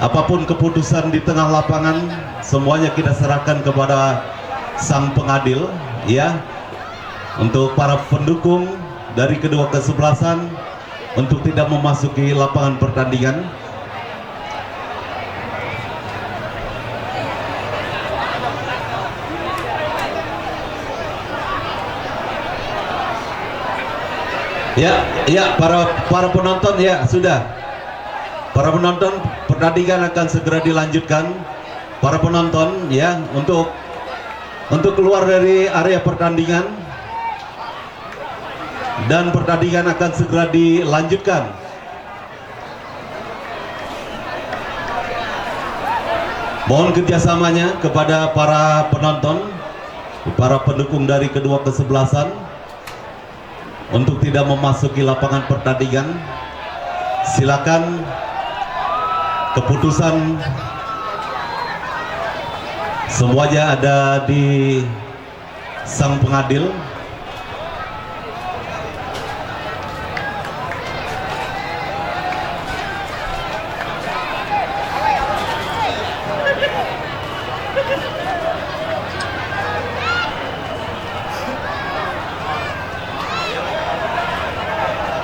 apapun keputusan di tengah lapangan semuanya kita serahkan kepada sang pengadil, ya. Untuk para pendukung dari kedua kesebelasan untuk tidak memasuki lapangan pertandingan. Ya, para penonton, ya sudah. Para penonton, pertandingan akan segera dilanjutkan. Para penonton, ya, untuk keluar dari area pertandingan dan pertandingan akan segera dilanjutkan. Mohon kerjasamanya kepada para penonton, para pendukung dari kedua kesebelasan untuk tidak memasuki lapangan pertandingan. Silakan, keputusan semuanya ada di sang pengadil.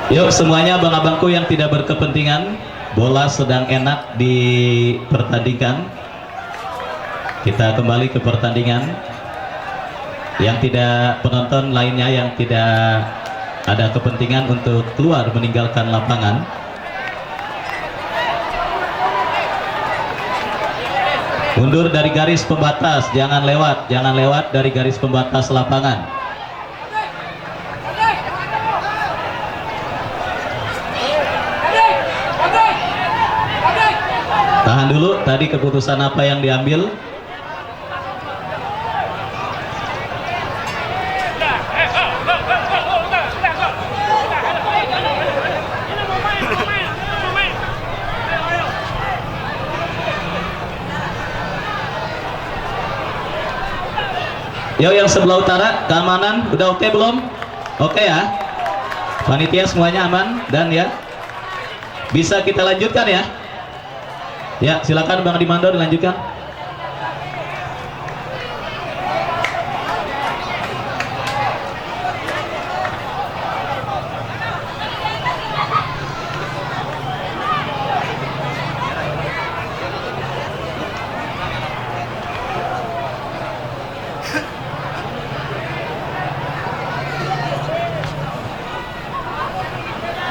Yuk semuanya abang-abangku yang tidak berkepentingan, bola sedang enak dipertandingkan. Kita kembali ke pertandingan. Yang tidak, penonton lainnya yang tidak ada kepentingan untuk keluar meninggalkan lapangan, mundur dari garis pembatas, jangan lewat dari garis pembatas lapangan. Tahan dulu, tadi keputusan apa yang diambil? Yo, yang sebelah utara, keamanan udah oke belum? Oke ya. Panitia semuanya aman dan ya. Bisa kita lanjutkan ya? Ya, silakan Bang Dimando dilanjutkan.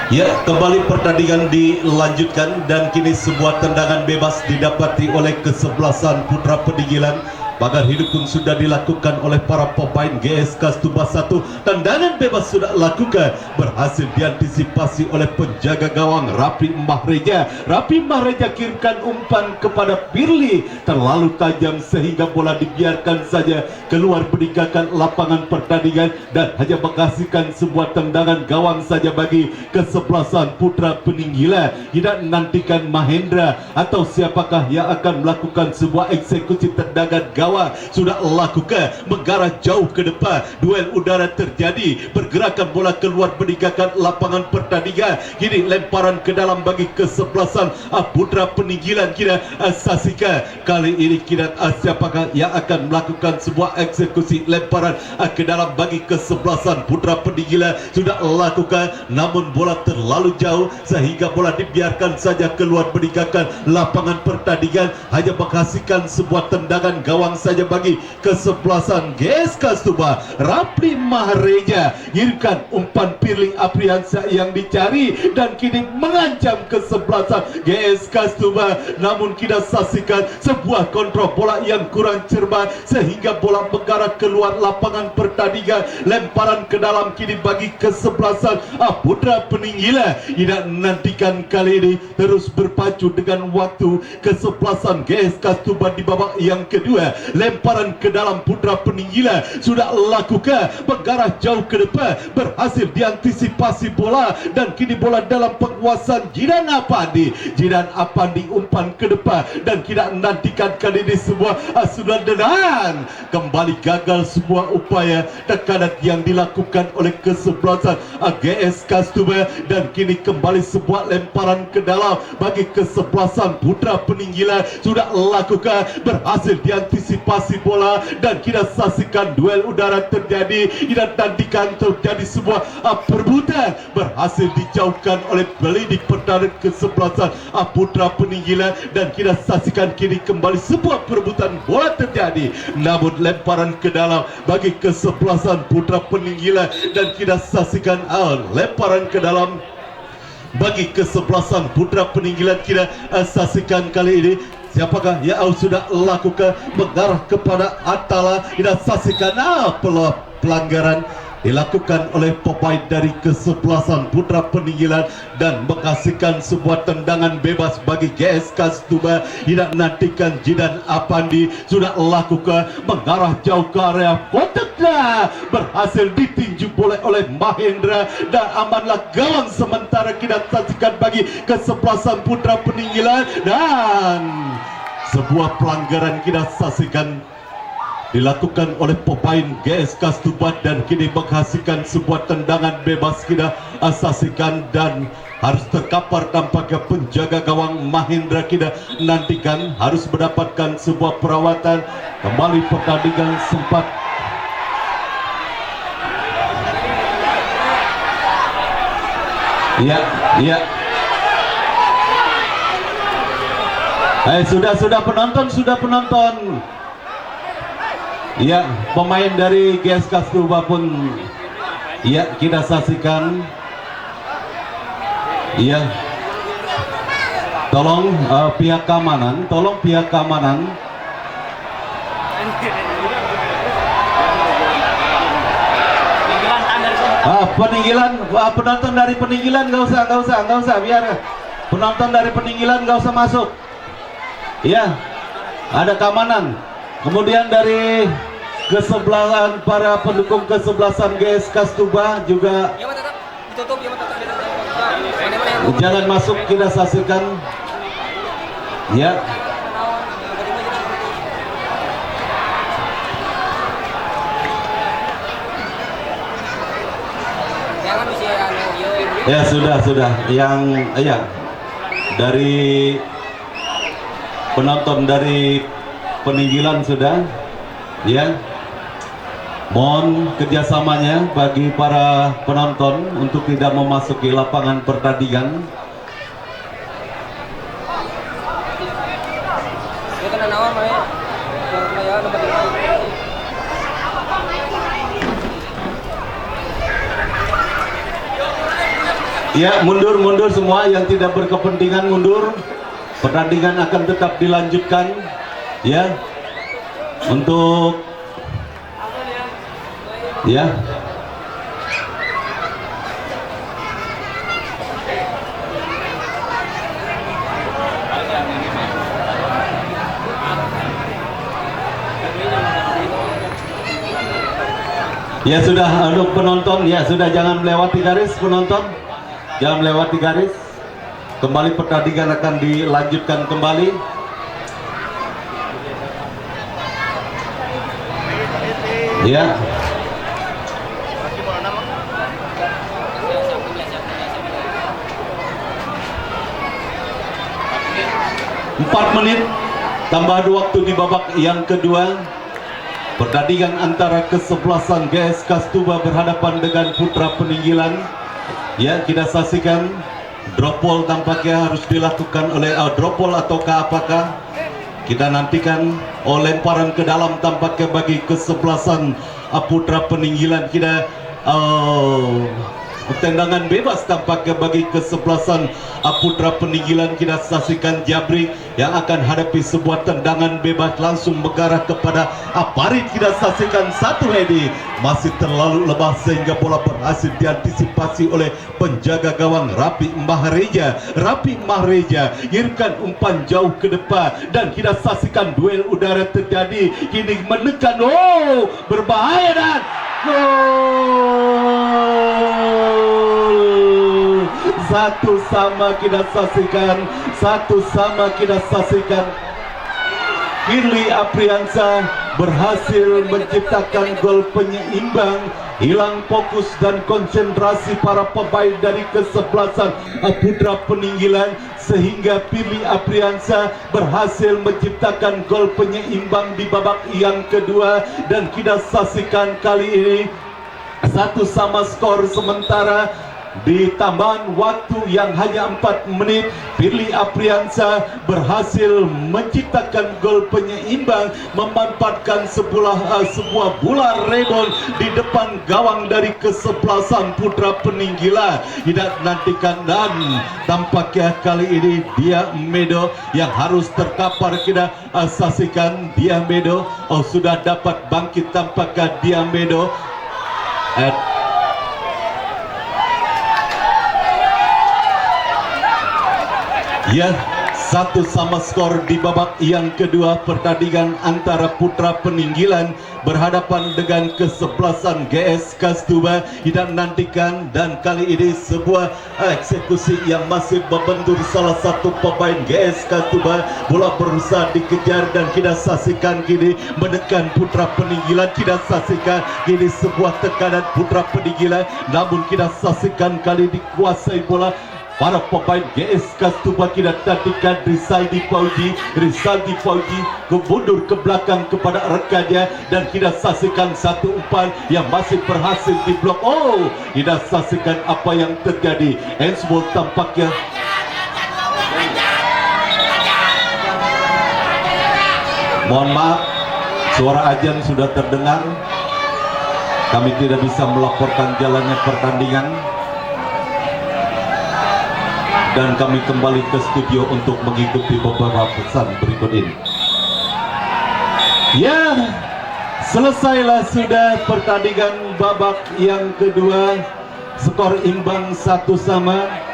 Ya, kembali pertandingan dilanjutkan dan kini sebuah tendangan bebas didapati oleh kesebelasan Putra Peninggilan. Pagar hidup pun sudah dilakukan oleh para pemain GSK Stuba 1. Tendangan bebas sudah lakukan, berhasil diantisipasi oleh penjaga gawang Rapi Mahreja. Rapi Mahreja kirimkan umpan kepada Firly, terlalu tajam sehingga bola dibiarkan saja keluar meninggalkan lapangan pertandingan dan hanya menghasilkan sebuah tendangan gawang saja bagi kesebelasan Putra Peninggilan. Tidak nantikan Mahendra atau siapakah yang akan melakukan sebuah eksekusi tendangan gawang, sudah lakukan, mengarah jauh ke depan. Duel udara terjadi, pergerakan bola keluar meninggalkan lapangan pertandingan. Kini lemparan ke dalam bagi kesebelasan Putra Peninggilan. Kira saksikan kali ini kira siapakah yang akan melakukan sebuah eksekusi lemparan ke dalam bagi kesebelasan Putra Peninggilan. Sudah lakukan, namun bola terlalu jauh sehingga bola dibiarkan saja keluar meninggalkan lapangan pertandingan, hanya menghasilkan sebuah tendangan gawang saja bagi kesebelasan GSK Stuba. Rapli Mahreja kirimkan umpan Firly Apriansyah yang dicari dan kini mengancam kesebelasan GSK Stuba, namun kita saksikan sebuah kontrol bola yang kurang cermat sehingga bola mengarah keluar lapangan pertandingan. Lemparan ke dalam kini bagi kesebelasan Putra Peninggilan. Tidak nantikan kali ini terus berpacu dengan waktu kesebelasan GSK Stuba di babak yang kedua. lemparan ke dalam putra peninggilan sudah lakukan mengarah jauh ke depan, berhasil diantisipasi bola dan kini bola dalam penguasaan Jidan Apandi. Jidan Apandi umpan ke depan dan kita nantikan kali ini sebuah sudah dan kembali gagal sebuah upaya tekanan yang dilakukan oleh kesebelasan GS Kastumba dan kini kembali sebuah lemparan ke dalam bagi kesebelasan putra peninggilan sudah lakukan, berhasil diantisipasi bola dan kita saksikan duel udara terjadi. Kita nantikan terjadi sebuah perebutan, berhasil dijauhkan oleh Belidik pertahanan kesebelasan putra peninggilan dan kita saksikan kini kembali sebuah perebutan bola terjadi, namun lemparan ke dalam bagi kesebelasan putra peninggilan dan kita saksikan lemparan ke dalam bagi kesebelasan putra peninggilan. Kita saksikan kali ini siapakah yang sudah lakukan mengarah kepada Atala. Kita saksikan pelanggaran dilakukan oleh pemain dari kesebelasan putra peninggilan dan menghasilkan sebuah tendangan bebas bagi GS Kastumba. Tidak nantikan Jidan Apandi sudah lakukan mengarah jauh ke area kotaknya, berhasil ditinju oleh Mahendra dan amanlah gawang sementara. Kita saksikan bagi kesebelasan putra peninggilan dan sebuah pelanggaran kita saksikan dilakukan oleh pemain GS Kastumba dan kini menghasilkan sebuah tendangan bebas. Kita saksikan dan harus terkapar tampaknya penjaga gawang Mahendra. Kita nantikan harus mendapatkan sebuah perawatan. Kembali pertandingan sempat sudah penonton. Ya, pemain dari GS Kastumba pun kita saksikan. Tolong pihak keamanan, penonton dari peninggilan nggak usah, biar penonton dari peninggilan nggak usah masuk. Ada keamanan. Kemudian dari kesebelasan para pendukung kesebelasan GS Kastumba juga jangan masuk, kita saksikan. Sudah yang dari penonton dari peninggilan sudah mohon kerjasamanya bagi para penonton untuk tidak memasuki lapangan pertandingan. Mundur semua yang tidak berkepentingan, mundur. Pertandingan akan tetap dilanjutkan untuk sudah untuk penonton sudah jangan melewati garis, penonton jangan melewati garis. Kembali pertandingan akan dilanjutkan kembali. Empat menit tambah waktu di babak yang kedua. Pertandingan antara kesebelasan GS Kastumba berhadapan dengan putra peninggilan. Kita saksikan drop ball tampaknya harus dilakukan oleh drop ball ataukah apakah. Kita nantikan lemparan ke dalam tampaknya bagi kesebelasan putra peninggilan. Kita Tendangan bebas tampaknya bagi kesebelasan Putra Peninggilan. Kita saksikan Jabri yang akan hadapi sebuah tendangan bebas langsung mengarah kepada Parit. Kita saksikan satu heady masih terlalu lemah sehingga bola berhasil diantisipasi oleh penjaga gawang Rapi Mahreja. Rapi Mahreja kirimkan umpan jauh ke depan dan kita saksikan duel udara terjadi. Kini menekan, berbahaya dan gol. Satu sama kita saksikan. Firly Apriansa berhasil menciptakan gol penyeimbang. Hilang fokus dan konsentrasi para pemain dari kesebelasan Putra Peninggilan sehingga Firly Apriansa berhasil menciptakan gol penyeimbang di babak yang kedua. Dan kita saksikan kali ini satu sama skor sementara. Di tambahan waktu yang hanya 4 menit, Firly Apriansa berhasil menciptakan gol penyeimbang, memanfaatkan sebuah bola rebound di depan gawang dari kesebelasan Putra Peninggilan. Tidak nantikan dan tampaknya kali ini Dia Medo yang harus terkapar. Kita saksikan Dia Medo sudah dapat bangkit tampaknya Dia Medo. Ya, satu sama skor di babak yang kedua pertandingan antara Putra Peninggilan berhadapan dengan kesebelasan GS Kastuba. Kita nantikan dan kali ini sebuah eksekusi yang masih membentur salah satu pemain GS Kastuba. Bola berusaha dikejar dan kita saksikan kini menekan Putra Peninggilan. Kita saksikan kini sebuah tekanan Putra Peninggilan, namun kita saksikan kali dikuasai bola para pemain GS Kastuba. Kita nantikan Rizaldi Fauji kemundur ke belakang kepada rekannya dan kita saksikan satu umpan yang masih berhasil diblok. Kita saksikan apa yang terjadi. Handsball tampaknya mohon maaf, suara azan sudah terdengar. Kami tidak bisa melaporkan jalannya pertandingan dan kami kembali ke studio untuk mengikuti beberapa pesan berikut ini. Ya, selesailah sudah pertandingan babak yang kedua. Skor imbang 1-1.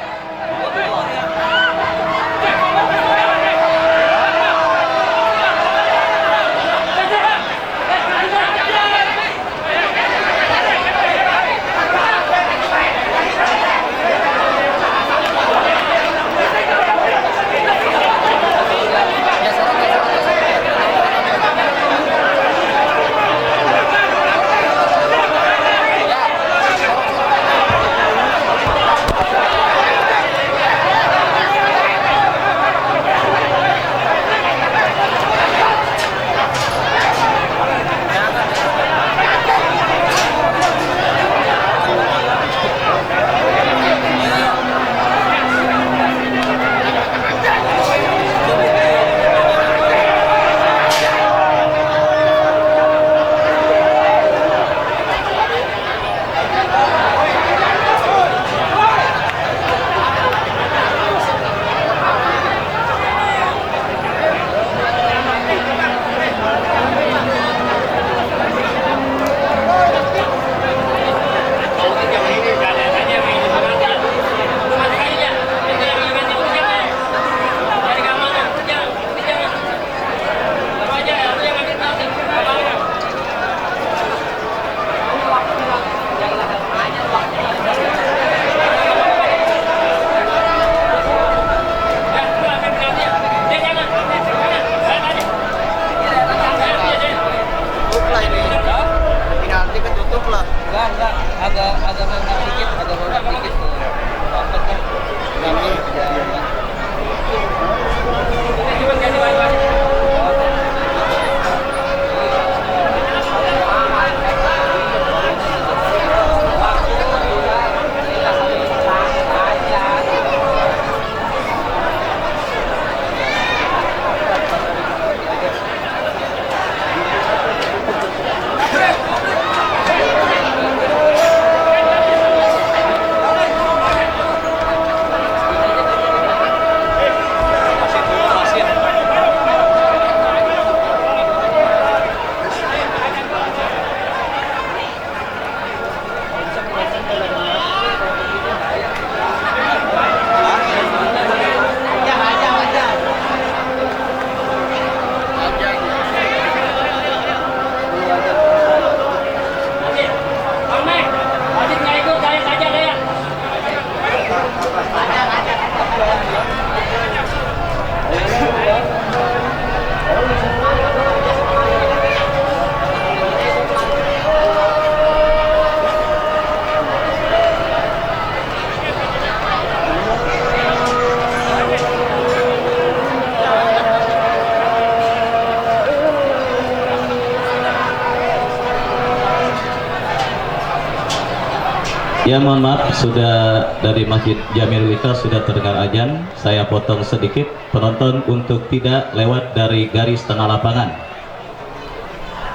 Ya, mohon maaf, sudah dari Masjid Jamil Wika sudah terdengar azan. Saya potong sedikit, penonton untuk tidak lewat dari garis tengah lapangan.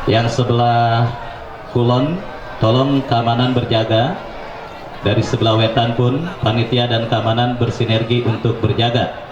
Yang sebelah kulon, tolong keamanan berjaga. Dari sebelah wetan pun, panitia dan keamanan bersinergi untuk berjaga.